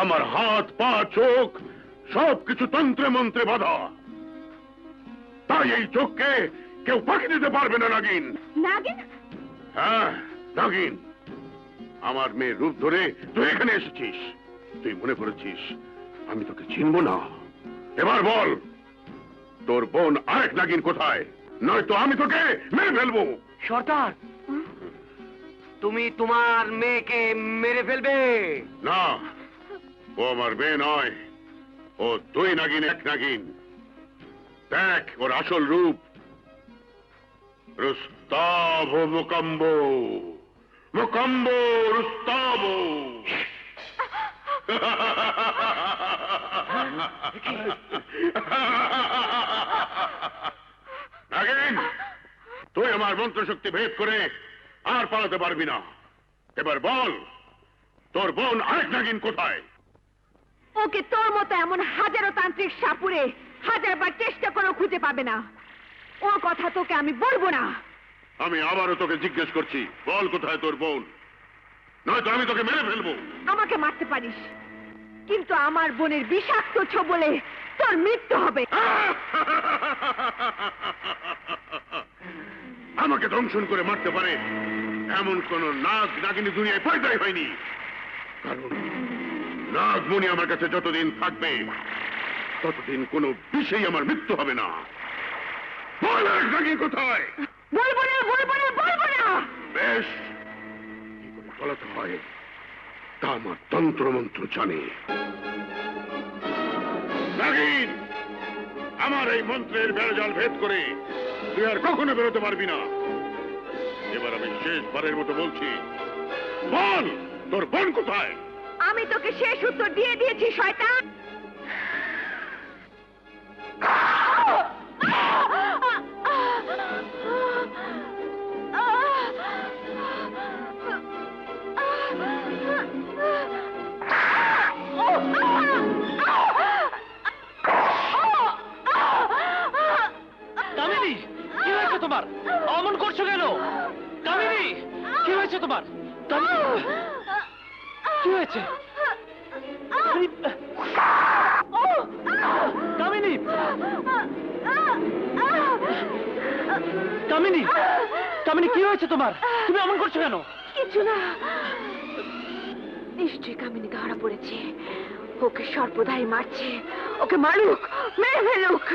আমার হাত, পা, চোখ সবকিছু তন্ত্রে মন্ত্রে বাঁধা। তাই এই চোখকে কেউ ফাঁকি দিতে পারবে না। নাগিন, নাগিন? হ্যাঁ নাগিন। আমার মেয়ের রূপ ধরে তুই এখানে এসেছিস। তুই মনে করেছিস আমি তোকে চিনব না? এবার বল, তোর বোন আরেক নাগিন কোথায়? নয়তো আমি তোকে মেরে ফেলবো। সর্দার, তুমি তোমার মেয়েকে মেরে ফেলবে? না, ও আমার মেয়ে নয়। ও দুই নাগিন এক নাগিন। দেখ ওর আসল রূপ। রুস্তাভ মুকাম্ব, মুকাম্ব রুস্তাভ। নাগিন, তুই আমার মন্ত্রশক্তি ভেদ করে আর পালাতে পারবি না। এবার বল, তোর বোন আরেক নাগিন কোথায়? ওকে তোর মতো এমন হাজারো তান্ত্রিক সাপুড়ে হাজারবার চেষ্টা করেও খুঁজে পাবে না। ওর কথা তোকে আমি বলবো না। আমি আবারও তোকে জিজ্ঞেস করছি, বল কোথায় তোর বোন? নয়তো আমি তোকে মেরে ফেলবো। আমাকে মারতে পারিস, কিন্তু আমার বোনের বিষাক্ত ছোবলে তোর মৃত্যু হবে। আমাকে দংশন করে মারতে পারে এমন কোন নাগ নাগিনী দুনিয়ায় পয়দাই হয়নি। কারণ নাগমণি আমার কাছে যতদিন থাকবে ততদিন কোনো বিষয় আমার মৃত্যু হবে না। বল নাগিনী কোথায়? বলবো না, বলবো না, বলবো না। বেশ, কি করে বলাতে হয় তা আমার তন্ত্রমন্ত্র জানে। নাগিন, আমার এই মন্ত্রের বেড়াজাল ভেদ করে তুই আর কখনো বেরোতে পারবি না। এবার আমি শেষবারের মতো বলছি, বল তোর বোন কোথায়? আমি তোকে শেষ উত্তর দিয়ে দিয়েছি শয়তান। কামিনী, কি হয়েছে তোমার? অমন করছো কেন? কামিনী, কি হয়েছে তোমার? কি হয়েছে? কামিনী, কামিনী, কামিনী, কি হয়েছে তোমার? তুমি এমন করছো কেন? কিছু না, নিশ্চয়ই কামিনী ধরা পড়েছে। ওকে সর্বদাই মারছে। ওকে মারুক, মেরে ফেলুক।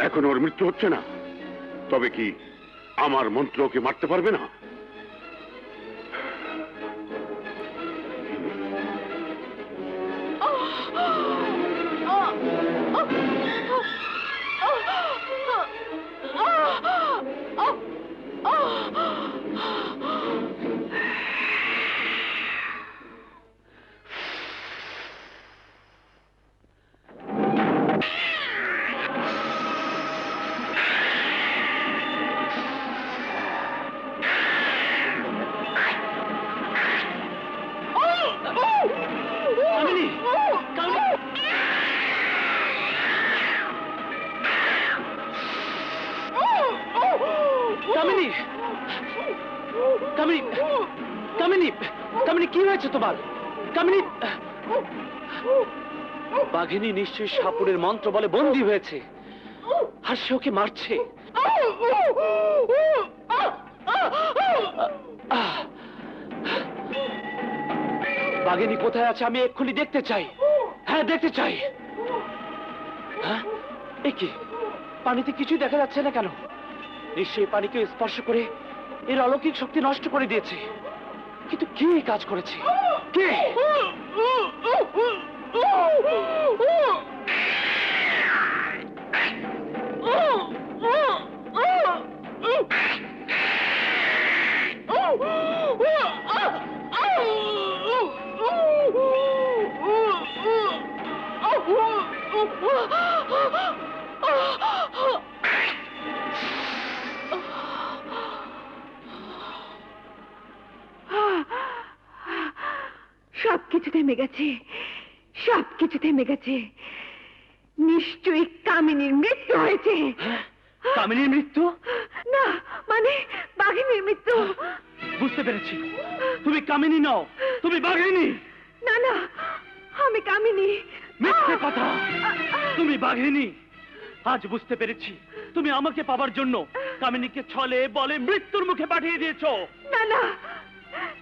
এখন ওর মৃত্যু হচ্ছে না, তবে কি আমার মন্ত্র ওকে মারতে পারবে না? কামিনী, কামিনী, কামিনী, কামিনী, কি হয়েছে তোমার? কামিনী, বাঘিনী নিশ্চয়ই সাপুরের মন্ত্র বলে বন্দী হয়েছে, আর সে ওকে মারছে। বাঘিনী কোথায় আছে আমি এক্ষুনি দেখতে চাই। হ্যাঁ, দেখতে চাই। হ্যাঁ, এ কি, পানিতে কিছুই দেখা যাচ্ছে না কেন? নিশ্চয়ই পানিকে স্পর্শ করে এর অলৌকিক শক্তি নষ্ট করে দিয়েছে। কিন্তু কে এই কাজ করেছে? কে? সবকিছু থেমে গেছে, সবকিছু থেমে গেছে। নিশ্চয়ই কামিনীর মৃত্যু হয়েছে। কামিনীর মৃত্যু? না, মানে বাঘিনীর মৃত্যু। বুঝতে পেরেছি, তুমি কামিনী নও, তুমি বাঘিনী। না না, আমি কামিনী। মিথ্যে কথা, তুমি বাঘিনী। আজ বুঝতে পেরেছি, তুমি আমাকে পাবার জন্য কামিনীকে ছলে বলে মৃত্যুর মুখে পাঠিয়ে দিয়েছো। না না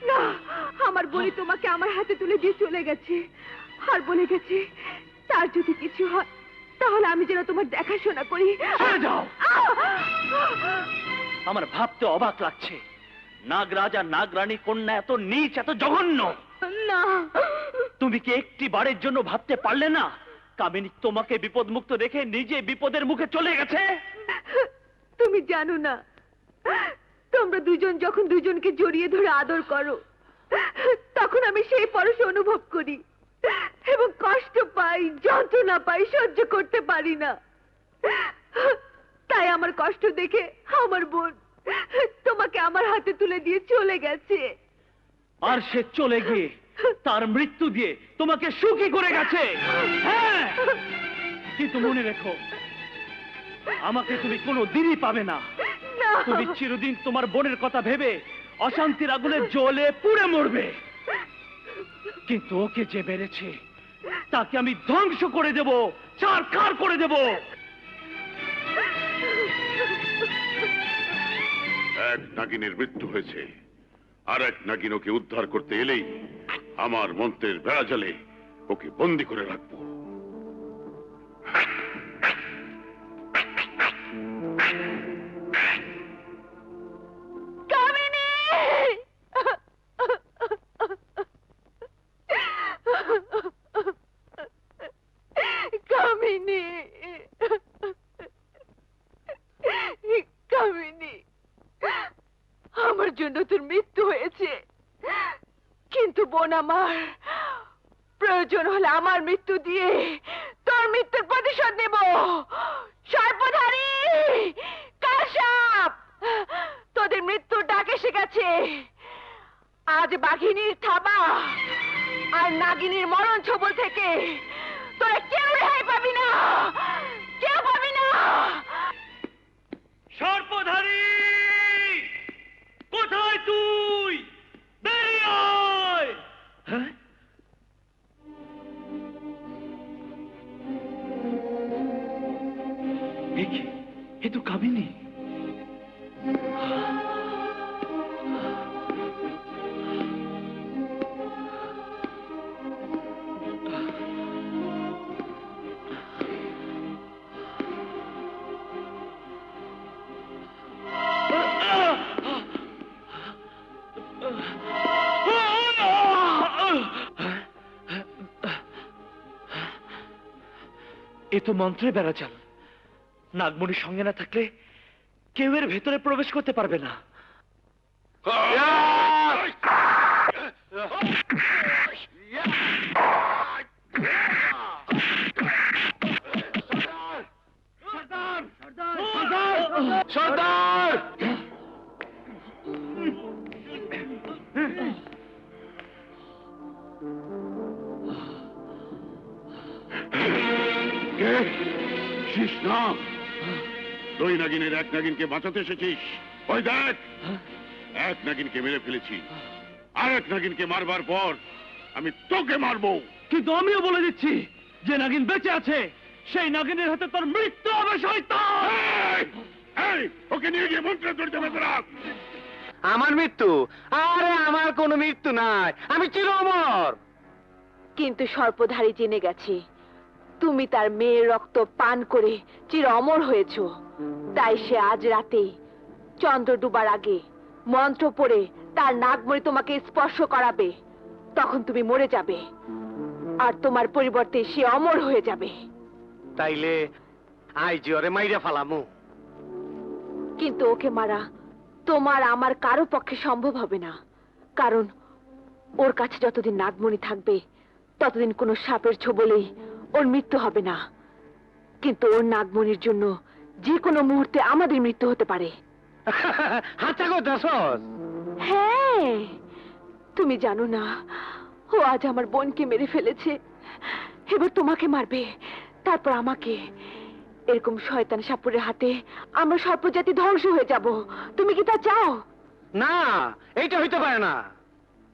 না, আমার বলি তোমাকে আমার হাতে তুলে দিয়ে চলে গেছে, আর বলে গেছে তার যদি কিছু হয় তাহলে আমি যেন তোমার দেখাশোনা করি। সরে যাও। আমার ভাবতে অবাক লাগছে, নাগরাজ আর নাগরানী কন্যা এত নীচ, এত জঘন্য। না, তুমি কি একটি বারের জন্য ভাবতে পারলে না কামিনী তোমাকে বিপদ মুক্ত রেখে নিজে বিপদের মুখে চলে গেছে? তুমি জানো না, তোমরা দুজন যখন দুজনকে জড়িয়ে ধরে আদর করো তখন আমি সেই পরশ অনুভব করি এবং কষ্ট পাই, যন্ত্রণা পাই, সহ্য করতে পারি না। তাই আমার কষ্ট দেখে আমার বোন তোমাকে আমার হাতে তুলে দিয়ে চলে গেছে। আর সে চলে গিয়ে তার মৃত্যু দিয়ে তোমাকে সুখী করে গেছে। হ্যাঁ, কিন্তু মনে রেখো, আমাকে তুমি কোনো দিনই পাবে না। তুমি চিরদিন তোমার বোনের কথা ভেবে অশান্তির আগুনে জ্বলে পুড়ে মরবে। কিন্তু ওকে যে মেরেছে তাকে আমি ধ্বংস করে দেব, ছারখার করে দেব। এক নাগিনের মৃত্যু হয়েছে, আর এক নাগিন ওকে উদ্ধার করতে এলেই আমার মন্ত্রের বেড়া জালে ওকে বন্দি করে রাখবো। কামিনী, কামিনী, আমার জন্য তোর মৃত্যু হয়েছে, কিন্তু বোন আমার, প্রয়োজন হলে আমার মৃত্যু দিয়ে তোর মৃত্যুর প্রতিশোধ নেব। সর্পধারী, কাশ্যপ, তোদের মৃত্যুর ডাক এসে গেছে। আজ বাঘিনীর থাবা আর নাগিনীর মরণ ছবল থেকে তোরা কেউ রেহাই পাবি না, কেউ পাবি না। সর্পধারী কোথায় তুই? বেরিয়ে আয়। হ্যাঁ? এ তো কামিনী। এ তো মন্ত্রে বেড়াচাল। নাগমণির সঙ্গে না থাকলে কেউ এর ভেতরে প্রবেশ করতে পারবে না। সর্দার! কে? শিস না, দুই নাগিনের এক নাগিনকে বাঁচাতে এসেছিস। ওই দেখ, এক নাগিনকে মেরে ফেলেছি, আর এক নাগিনকে মারবার পর আমি তোকে মারবো। কিন্তু আমিও বলে দিচ্ছি, যে নাগিন বেঁচে আছে সেই নাগিনের হাতে তোর মৃত্যু হবে। শয়তান! এই, এই, ওকে নিয়ে গিয়ে মন্ত্রে ধরতে বেঁধে রাখ। আমার মৃত্যু? আরে আমার কোনো মৃত্যু নাই, আমি চির অমর। কিন্তু সর্পধারী জেনে গেছে তুমি তার মেয়ের রক্ত পান করে চির অমর হয়েছ। তাই সে আজ রাতে চন্দ্র ডুবার আগে মন্ত্র পড়ে তার নাগমণি তোমাকে স্পর্শ করাবে। তখন তুমি মরে যাবে, আর তোমার পরিবর্তে সে অমর হয়ে যাবে। তাইলে আইজ ওরে মাইরা ফালামু। কিন্তু ওকে মারা তোমার আমার কারো পক্ষে সম্ভব হবে না, কারণ ওর কাছে যতদিন নাগমণি থাকবে ততদিন কোনো সাপের ছোবলেই ওর মৃত্যু হবে না। কিন্তু ওর নাগমণির জন্য যে কোনো মুহূর্তে আমাদের মৃত্যু হতে পারে। হাতা কথা। হ্যাঁ, তুমি জানো না ও আজ আমার বোনকে মেরে ফেলেছে, এবার তোমাকে মারবে, তারপর আমাকে। এরকম শয়তান সাপুরের হাতে আমরা সর্পজাতি ধ্বংস হয়ে যাব। তুমি কি তা চাও? না, এইটা হইতে পারে না।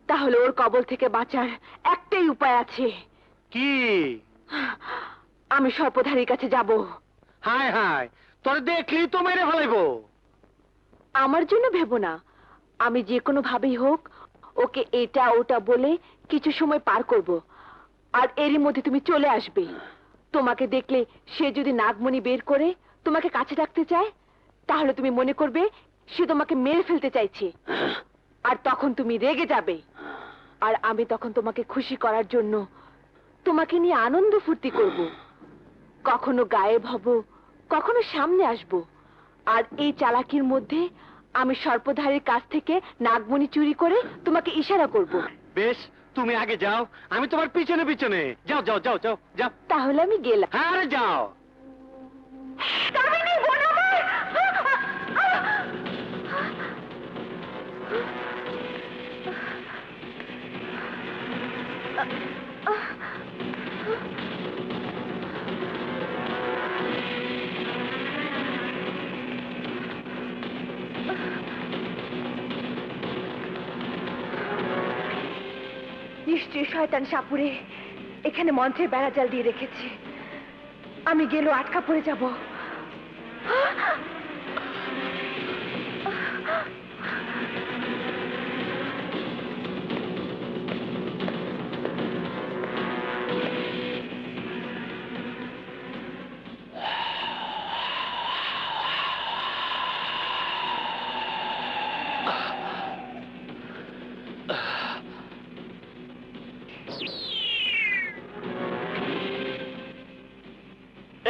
তাহলে ওর কবল থেকে বাঁচার একটাই উপায় আছে। কি? আমি সর্পধারীর কাছে যাব। হায় হায়, তোর দেখলি তো মেরে ফেলাইবো। আমার জন্য ভেবো না, আমি যে কোনো ভাবেই হোক ওকে এটা ওটা বলে কিছু সময় পার করব, আর এরই মধ্যে তুমি চলে আসবে। তোমাকে দেখলে সে যদি নাগমণি বের করে তোমাকে কাছে রাখতে চায়, তাহলে তুমি মনে করবে সে তোমাকে মেরে ফেলতে চাইছে, আর তখন তুমি রেগে যাবে। আর আমি তখন তোমাকে খুশি করার জন্য তোমাকে নিয়ে আনন্দ ফুর্তি করব। কখনো গায়েব হব, কখনো সামনে আসব, আর এই চালাকির মধ্যে আমি সর্পধারীর কাছ থেকে নাগমণি চুরি করে তোমাকে ইশারা করব। বেশ, তুমি আগে যাও, আমি তোমার পিছনে পিছনে। যাও যাও যাও যাও যাও। তাহলে আমি গেলাম। হ্যাঁ, আরে যাও। কামিনী, বোন আমার! নিশ্চয়ই শয়তান সাপুরে এখানে মন্ত্রের বেড়াজাল দিয়ে রেখেছে। আমি গেলেও আটকা পড়ে যাব।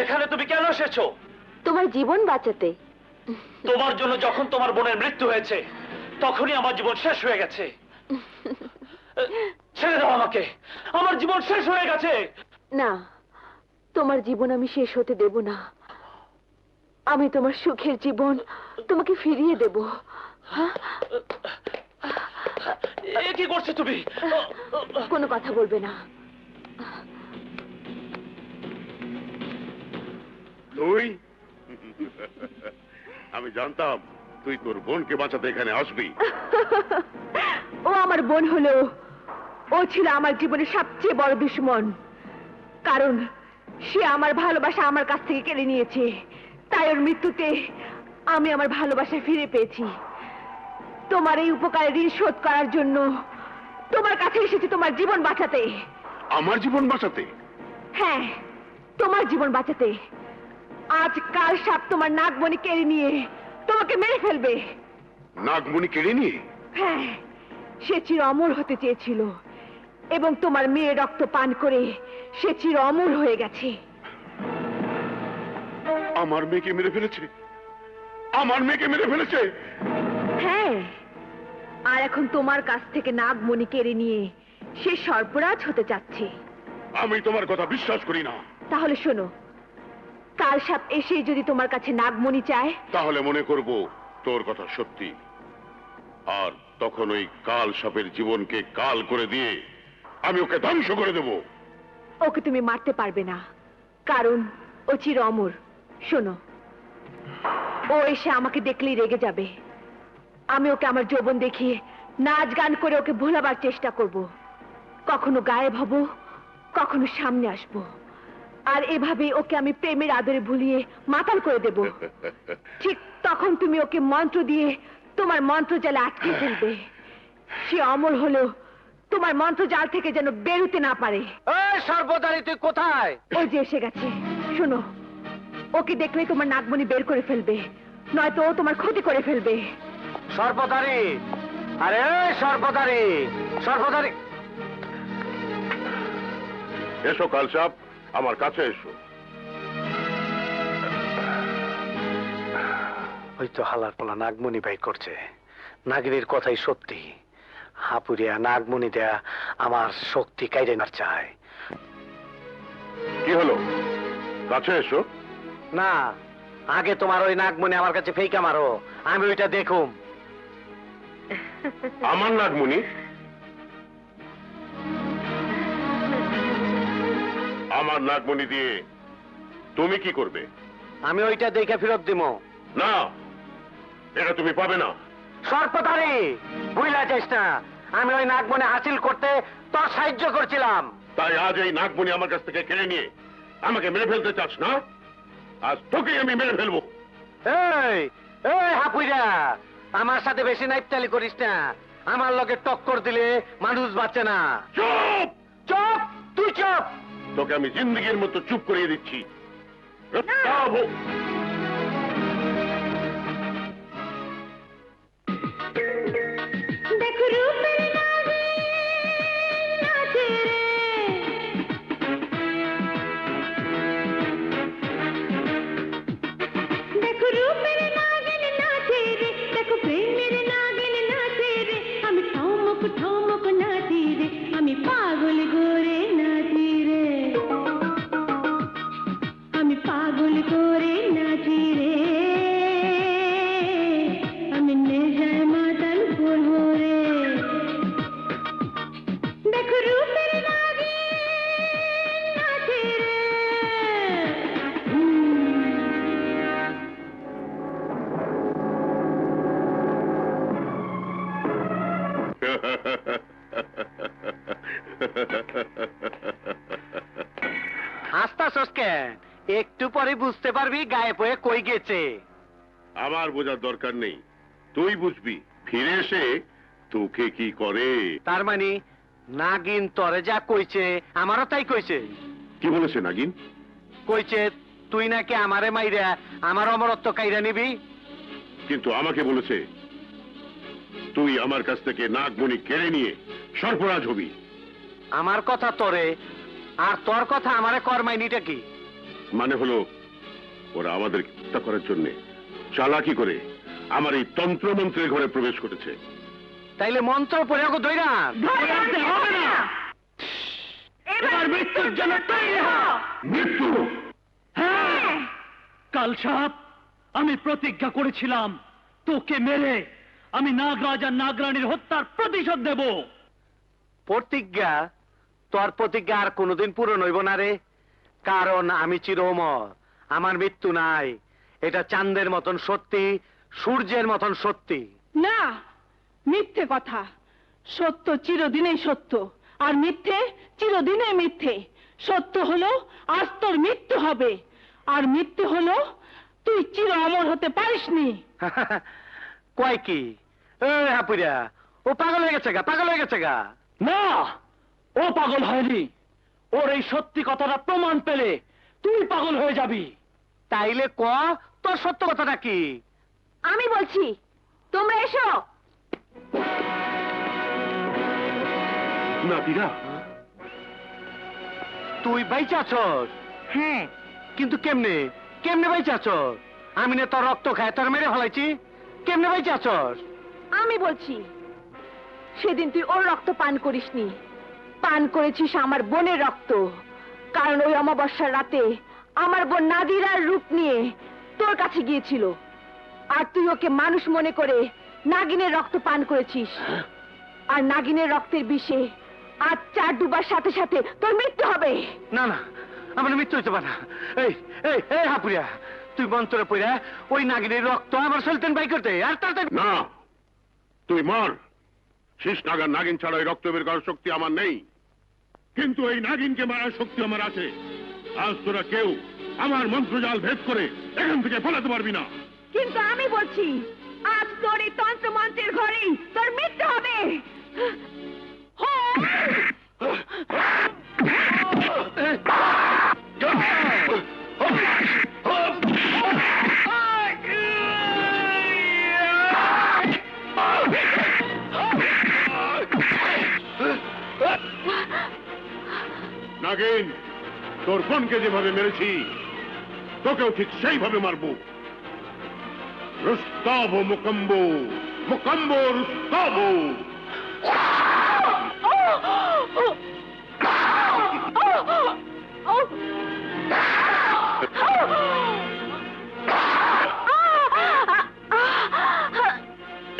এখানে তুমি কেন এসেছো? তোমার জীবন বাঁচাতে। তোমার জন্য যখন তোমার বোনের মৃত্যু হয়েছে তখনই আমার জীবন শেষ হয়ে গেছে। ছেড়ে দাও আমাকে, আমার জীবন শেষ হয়ে গেছে। না, তোমার জীবন আমি শেষ হতে দেব না। আমি তোমার সুখের জীবন তোমাকে ফিরিয়ে দেব। এ কি করছো তুমি? কোনো কথা বলবে না। তুই আমি জানতাম তুই তোর বোনকে বাঁচাতে এখানে আসবি। ও আমার বোন হলেও ও ছিল আমার জীবনের সবচেয়ে বড় দুশ্মন, কারণ সে আমার ভালোবাসা আমার কাছ থেকে কেড়ে নিয়েছে। তাই ওর মৃত্যুতে আমি আমার ভালোবাসা ফিরে পেয়েছি। তোমার এই উপকারের ঋণ শোধ করার জন্য তোমার কাছে এসেছি, তোমার জীবন বাঁচাতে। আমার জীবন বাঁচাতে? হ্যাঁ, তোমার জীবন বাঁচাতে। আজ কাল সাপ তোমার নাগমণি কেড়ে নিয়ে তোমাকে মেরে ফেলবে। নাগমণি কেড়ে নিয়ে? হ্যাঁ, সে চির অমর হতে চেয়েছিল এবং তোমার মেয়ের রক্ত পান করে সে চির অমর হয়ে গেছে। আমার মেয়েকে মেরে ফেলেছে? আমার মেয়েকে মেরে ফেলেছে? হ্যাঁ, আর এখন তোমার কাছ থেকে নাগমণি কেড়ে নিয়ে সে সর্পরাজ হতে চাচ্ছে। আমি তোমার কথা বিশ্বাস করি না। তাহলে শোনো, কাল সাপ এসে যদি তোমার কাছে নাগমণি চায়, তাহলে মনে করব তোর কথা সত্যি, আর তখন ওই কাল সাপের জীবনকে কাল করে দিয়ে আমি ওকে ধ্বংস করে দেব। ওকে তুমি মারতে পারবে না, কারণ ও চির অমর। শোনো, ও এসে আমাকে দেখলেই রেগে যাবে। আমি ওকে আমার যৌবন দেখিয়ে নাচ গান করে ওকে ভোলাবার চেষ্টা করব। কখনো গায়েব হব, কখনো সামনে আসব, আর এভাবে ওকে আমি প্রেমের আদরে ভুলিয়ে মাতাল করে দেব। ঠিক তখন তুমি ওকে মন্ত্র দিয়ে তোমার মন্ত্র জালে আটকে ফেলবে। সে অমর হলেও তোমার মন্ত্র জাল থেকে যেন বেরোতে না পারে। এই সর্বদারি, তুই কোথায়? ওই যে এসে গেছে। শোনো, ওকে দেখলেই তোমার নাগমণি বের করে ফেলবে, নয়তো ও তোমার ক্ষতি করে ফেলবে। সর্বদারি, আরে সর্বদারি, সর্বদারি। এসো কাল সাপ, আমার কাছে এসো। ওই তো হালার পোলা নাগমণি বাই করছে। নাগিনীর কথাই সত্যি। হাপুরিয়া নাগমণি দেয়া আমার শক্তি কাইরে না চায়। কি হলো? কাছে এসো। না, আগে তোমার ওই নাগমণি আমার কাছে ফেইকা মারো, আমি ওইটা দেখুম। আমার নাগমণি? আমার নাগমণি দিয়ে তুমি কি করবে? আমি ওইটা দেখে ফেরত দিব। না, এটা তুমি পাবে না। সর্বদারি, বুঝলা যাইস না, আমি ওই নাগমণি হাসিল করতে তোর সাহায্য করছিলাম। তাই আজ এই নাগমণি আমার কাছ থেকে কেড়ে নিয়ে আমাকে মেরে ফেলতে চাস না? আজ তোকেই আমি মেরে ফেলবো। এই এই হাপুইরা, আমার সাথে বেশি নাইপতালি করিস না। আমার লগে টক্কর দিলে মানুষ বাঁচে না। চুপ! চুপ, তুই চুপ। তোকে আমি জিন্দগির মতো চুপ করিয়ে দিচ্ছি। দেখো রূপের নাগে নাচে রে, দেখো রূপের নাগিন নাচে রে, দেখো প্রেমের নাগিন নাচে রে। আমি ঠমক ঠমক নাচি রে, আমি পাগল করে নাচি রে, আমি পাগল করে নাচি রে, আমি নেশায় মাতাল করবো রে। দেখো রূপের নাগিন নাচে রে। হাসতাছস কেন? একটু পরে বুঝতে পারবি গায়েব হয়ে কই গেছে। আমার বোঝার দরকার নেই, তুই বুঝবি ফিরে এসে তোকে কি করে। তার মানে নাগিন তরে যা কইছে আমারও তাই কইছে। কি বলেছে নাগিন? কইছে তুই নাকি আমারে মাইরা আমার অমরত্ব কাইরা নিবি। কিন্তু আমাকে বলেছে তুই আমার কাছ থেকে নাগমণি কেড়ে নিয়ে সর্পরাজ হবি। আমার কথা তোরে আর তোর কথা আমারে কর্মাইনিটা কি? মানে হলো ওরা আমাদের হত্যা করার জন্য চালাকি করে আমার এই তন্ত্রমন্ত্রের ঘরে প্রবেশ করেছে। তাইলে মন্ত্র পড়ে ওকে ধইরা হবে না, এবার মৃত্যুর জন্য তৈরি হ। মৃত্যু? কাল সাপ, আমি প্রতিজ্ঞা করেছিলাম তোকে মেরে আমি নাগরাজ আর নাগরানীর হত্যার প্রতিশোধ দেব। প্রতিজ্ঞা? তোর প্রতিজ্ঞা আর কোনোদিন পূরণ হইব না রে, কারণ আমি চির অমর, আমার মৃত্যু নাই। এটা চাঁদের মতন সত্যি, সূর্যের মতন সত্যি। না, মিথ্যে কথা। সত্য চিরদিনেই সত্য, আর মিথ্যে চিরদিনেই মিথ্যে। সত্য হলো আজ তোর মৃত্যু হবে, আর মিথ্যে হলো তুই চির অমর হতে পারিসনি। কয় কি? হাপুরিয়া, ও পাগল হয়ে গেছে গা, পাগল হয়ে গেছে গা। না, ও পাগল হয়নি। ওর এই সত্যি কথাটা প্রমাণ পেলে তুই পাগল হয়ে যাবি। তাইলে ক, তোর সত্য কথাটা কি? আমি বলছি, তোমরা এসো। নাদিরা, তুই বাইচা আছস? হ্যাঁ। কিন্তু কেমনে, কেমনে বাইচা আছস? আমি না তোর রক্ত খায় তোর মেরে ফেলাইছি, কেমনে বাইচা আছস? আমি বলছি, সেদিন তুই ওর রক্ত পান করিসনি, পান করেছিস আমার বোনের রক্ত। কারণ ওই অমাবস্যার রাতে আমার বোন নাদিরার রূপ নিয়ে তোর কাছে গিয়েছিল, আর তুই ওকে মানুষ মনে করে নাগিনের রক্ত পান করেছিস। আর নাগিনের রক্তের বিষে আজ 4 ডুবার সাথে সাথে তোর মৃত্যু হবে। না না, আমার মৃত্যু হইতে পারে না। এই এই এই হাপুরিয়া, তুই মন্ত্রে পড়া ওই নাগিনের রক্ত আমার সুলতান বাই করতে, আর তাড়াতাড়ি। না, তুই মর। শেষ নাগার নাগিন ছাড়া ওই রক্ত বের করার শক্তি আমার নেই, কিন্তু এই নাগিনকে মারার শক্তি আমার আছে। আজ তোরা কেউ আমার মন্ত্রজাল ভেদ করে এখান থেকে ফলাতে পারবি না। কিন্তু আমি বলছি, আজ তোর এই তন্ত্র মন্ত্রের ঘরেই তোর মৃত্যু হবে। নাগিন, তোর বোনকে যেভাবে মেরেছি তোকেও ঠিক সেইভাবে মারবো। রুস্তাবো মুকম্বো, মুকম্বো রুস্তাবো।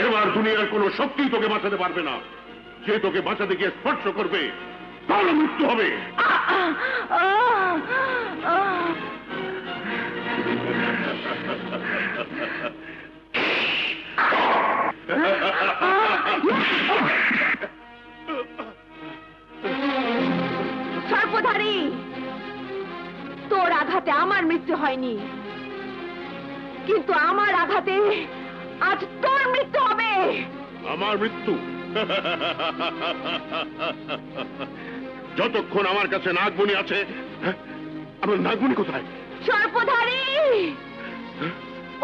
এবার দুনিয়ার কোন শক্তি তোকে বাঁচাতে পারবে না। যে তোকে বাঁচাতে গিয়ে স্পর্শ করবে তার মৃত্যু হবে। সর্বধারী, তোর আঘাতে আমার মৃত্যু হয়নি, কিন্তু আমার আঘাতে আজ তোর মৃত্যু হবে। আমার মৃত্যু? যতক্ষণ আমার কাছে নাগমণি আছে। আমার নাগমণি কোথায়? সর্বধারী,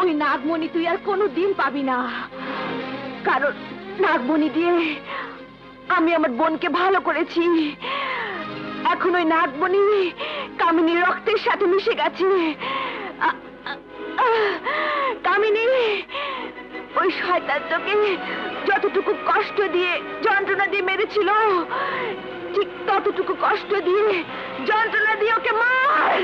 ওই নাগমণি তুই আর কোনোদিন পাবি না, কারণ নাগমণি দিয়ে আমি আমার বোনকে ভালো করেছি। এখন ওই নাগমণি কামিনীর রক্তের সাথে মিশে গেছে। কামিনী, ওই শয়তান তোকে যতটুকু কষ্ট দিয়ে যন্ত্রণা দিয়ে মেরেছিল, ঠিক ততটুকু কষ্ট দিয়ে যন্ত্রণা দিয়ে ওকে মার।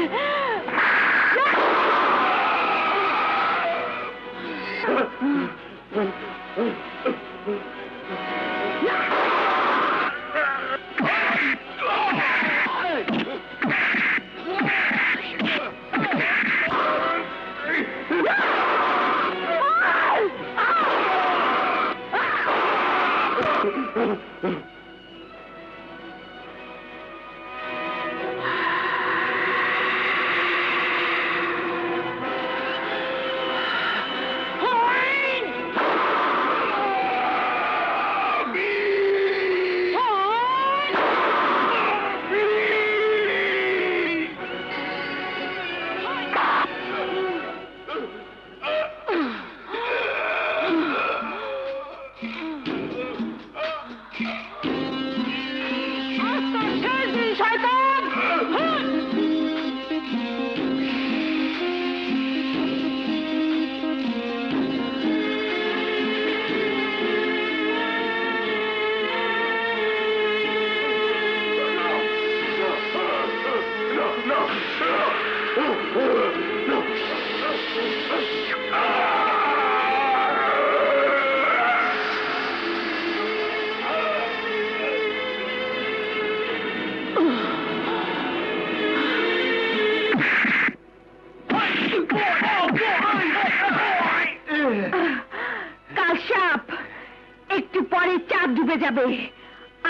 যাবে,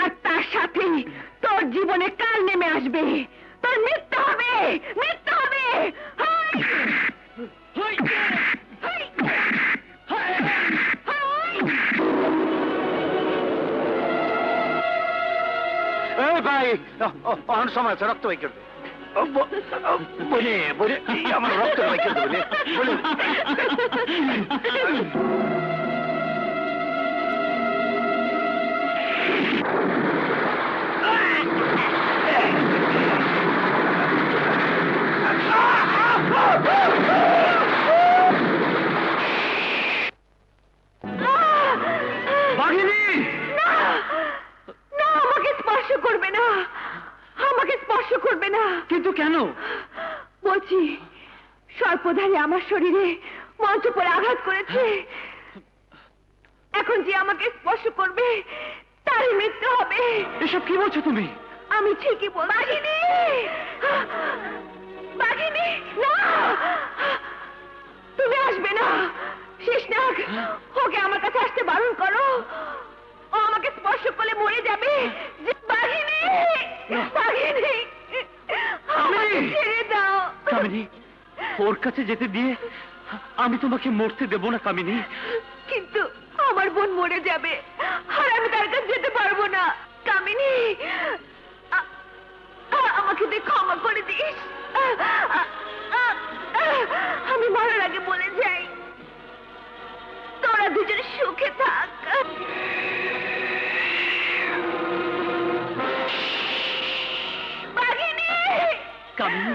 আর তার সাথেই তোর জীবনে কাল নেমে আসবে। তোর মৃত্যু হবে, মৃত্যু হবে। হাই! হাই! হাই! হাই! এই ভাই, অন সময় আছে, রক্ত বাই করবে। বলে বলে আমার রক্ত বাই করবে বলে বলে। বাঘিনী! না, না, আমাকে স্পর্শ করবে না, আমাকে স্পর্শ করবে না। কিন্তু কেন? বলছি, সর্পধারী আমার শরীরে মঞ্চ পরে আঘাত করেছে। এখন যে আমাকে স্পর্শ করবে তারই মৃত্যু হবে। এসব কি বলছো তুমি? আমি ঠিকই বল। বাঘিনী! বাঘিনী! না, তুমি আসবে না। শেষনাগ, ওকে আমার কাছে আসতে বারণ করো। ও আমাকে স্পর্শ করলে মরে যাবে। বাঘিনী! বাঘিনী! আমাকে ছেড়ে দাও। কামিনী, ওর কাছে যেতে দিয়ে আমি তোমাকে মরতে দেব না কামিনী। কিন্তু আমার বোন মরে যাবে, আর আমি তার কাছে যেতে পারবো না। কামিনী, আমাকে তুই ক্ষমা করে দিস। আমি মরার আগে বলে যাই, তোরা দুজনে সুখে থাক। বাঘিনী! কামিনী,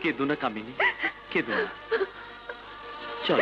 কেঁদো না কামিনী, কেঁদো না। চল।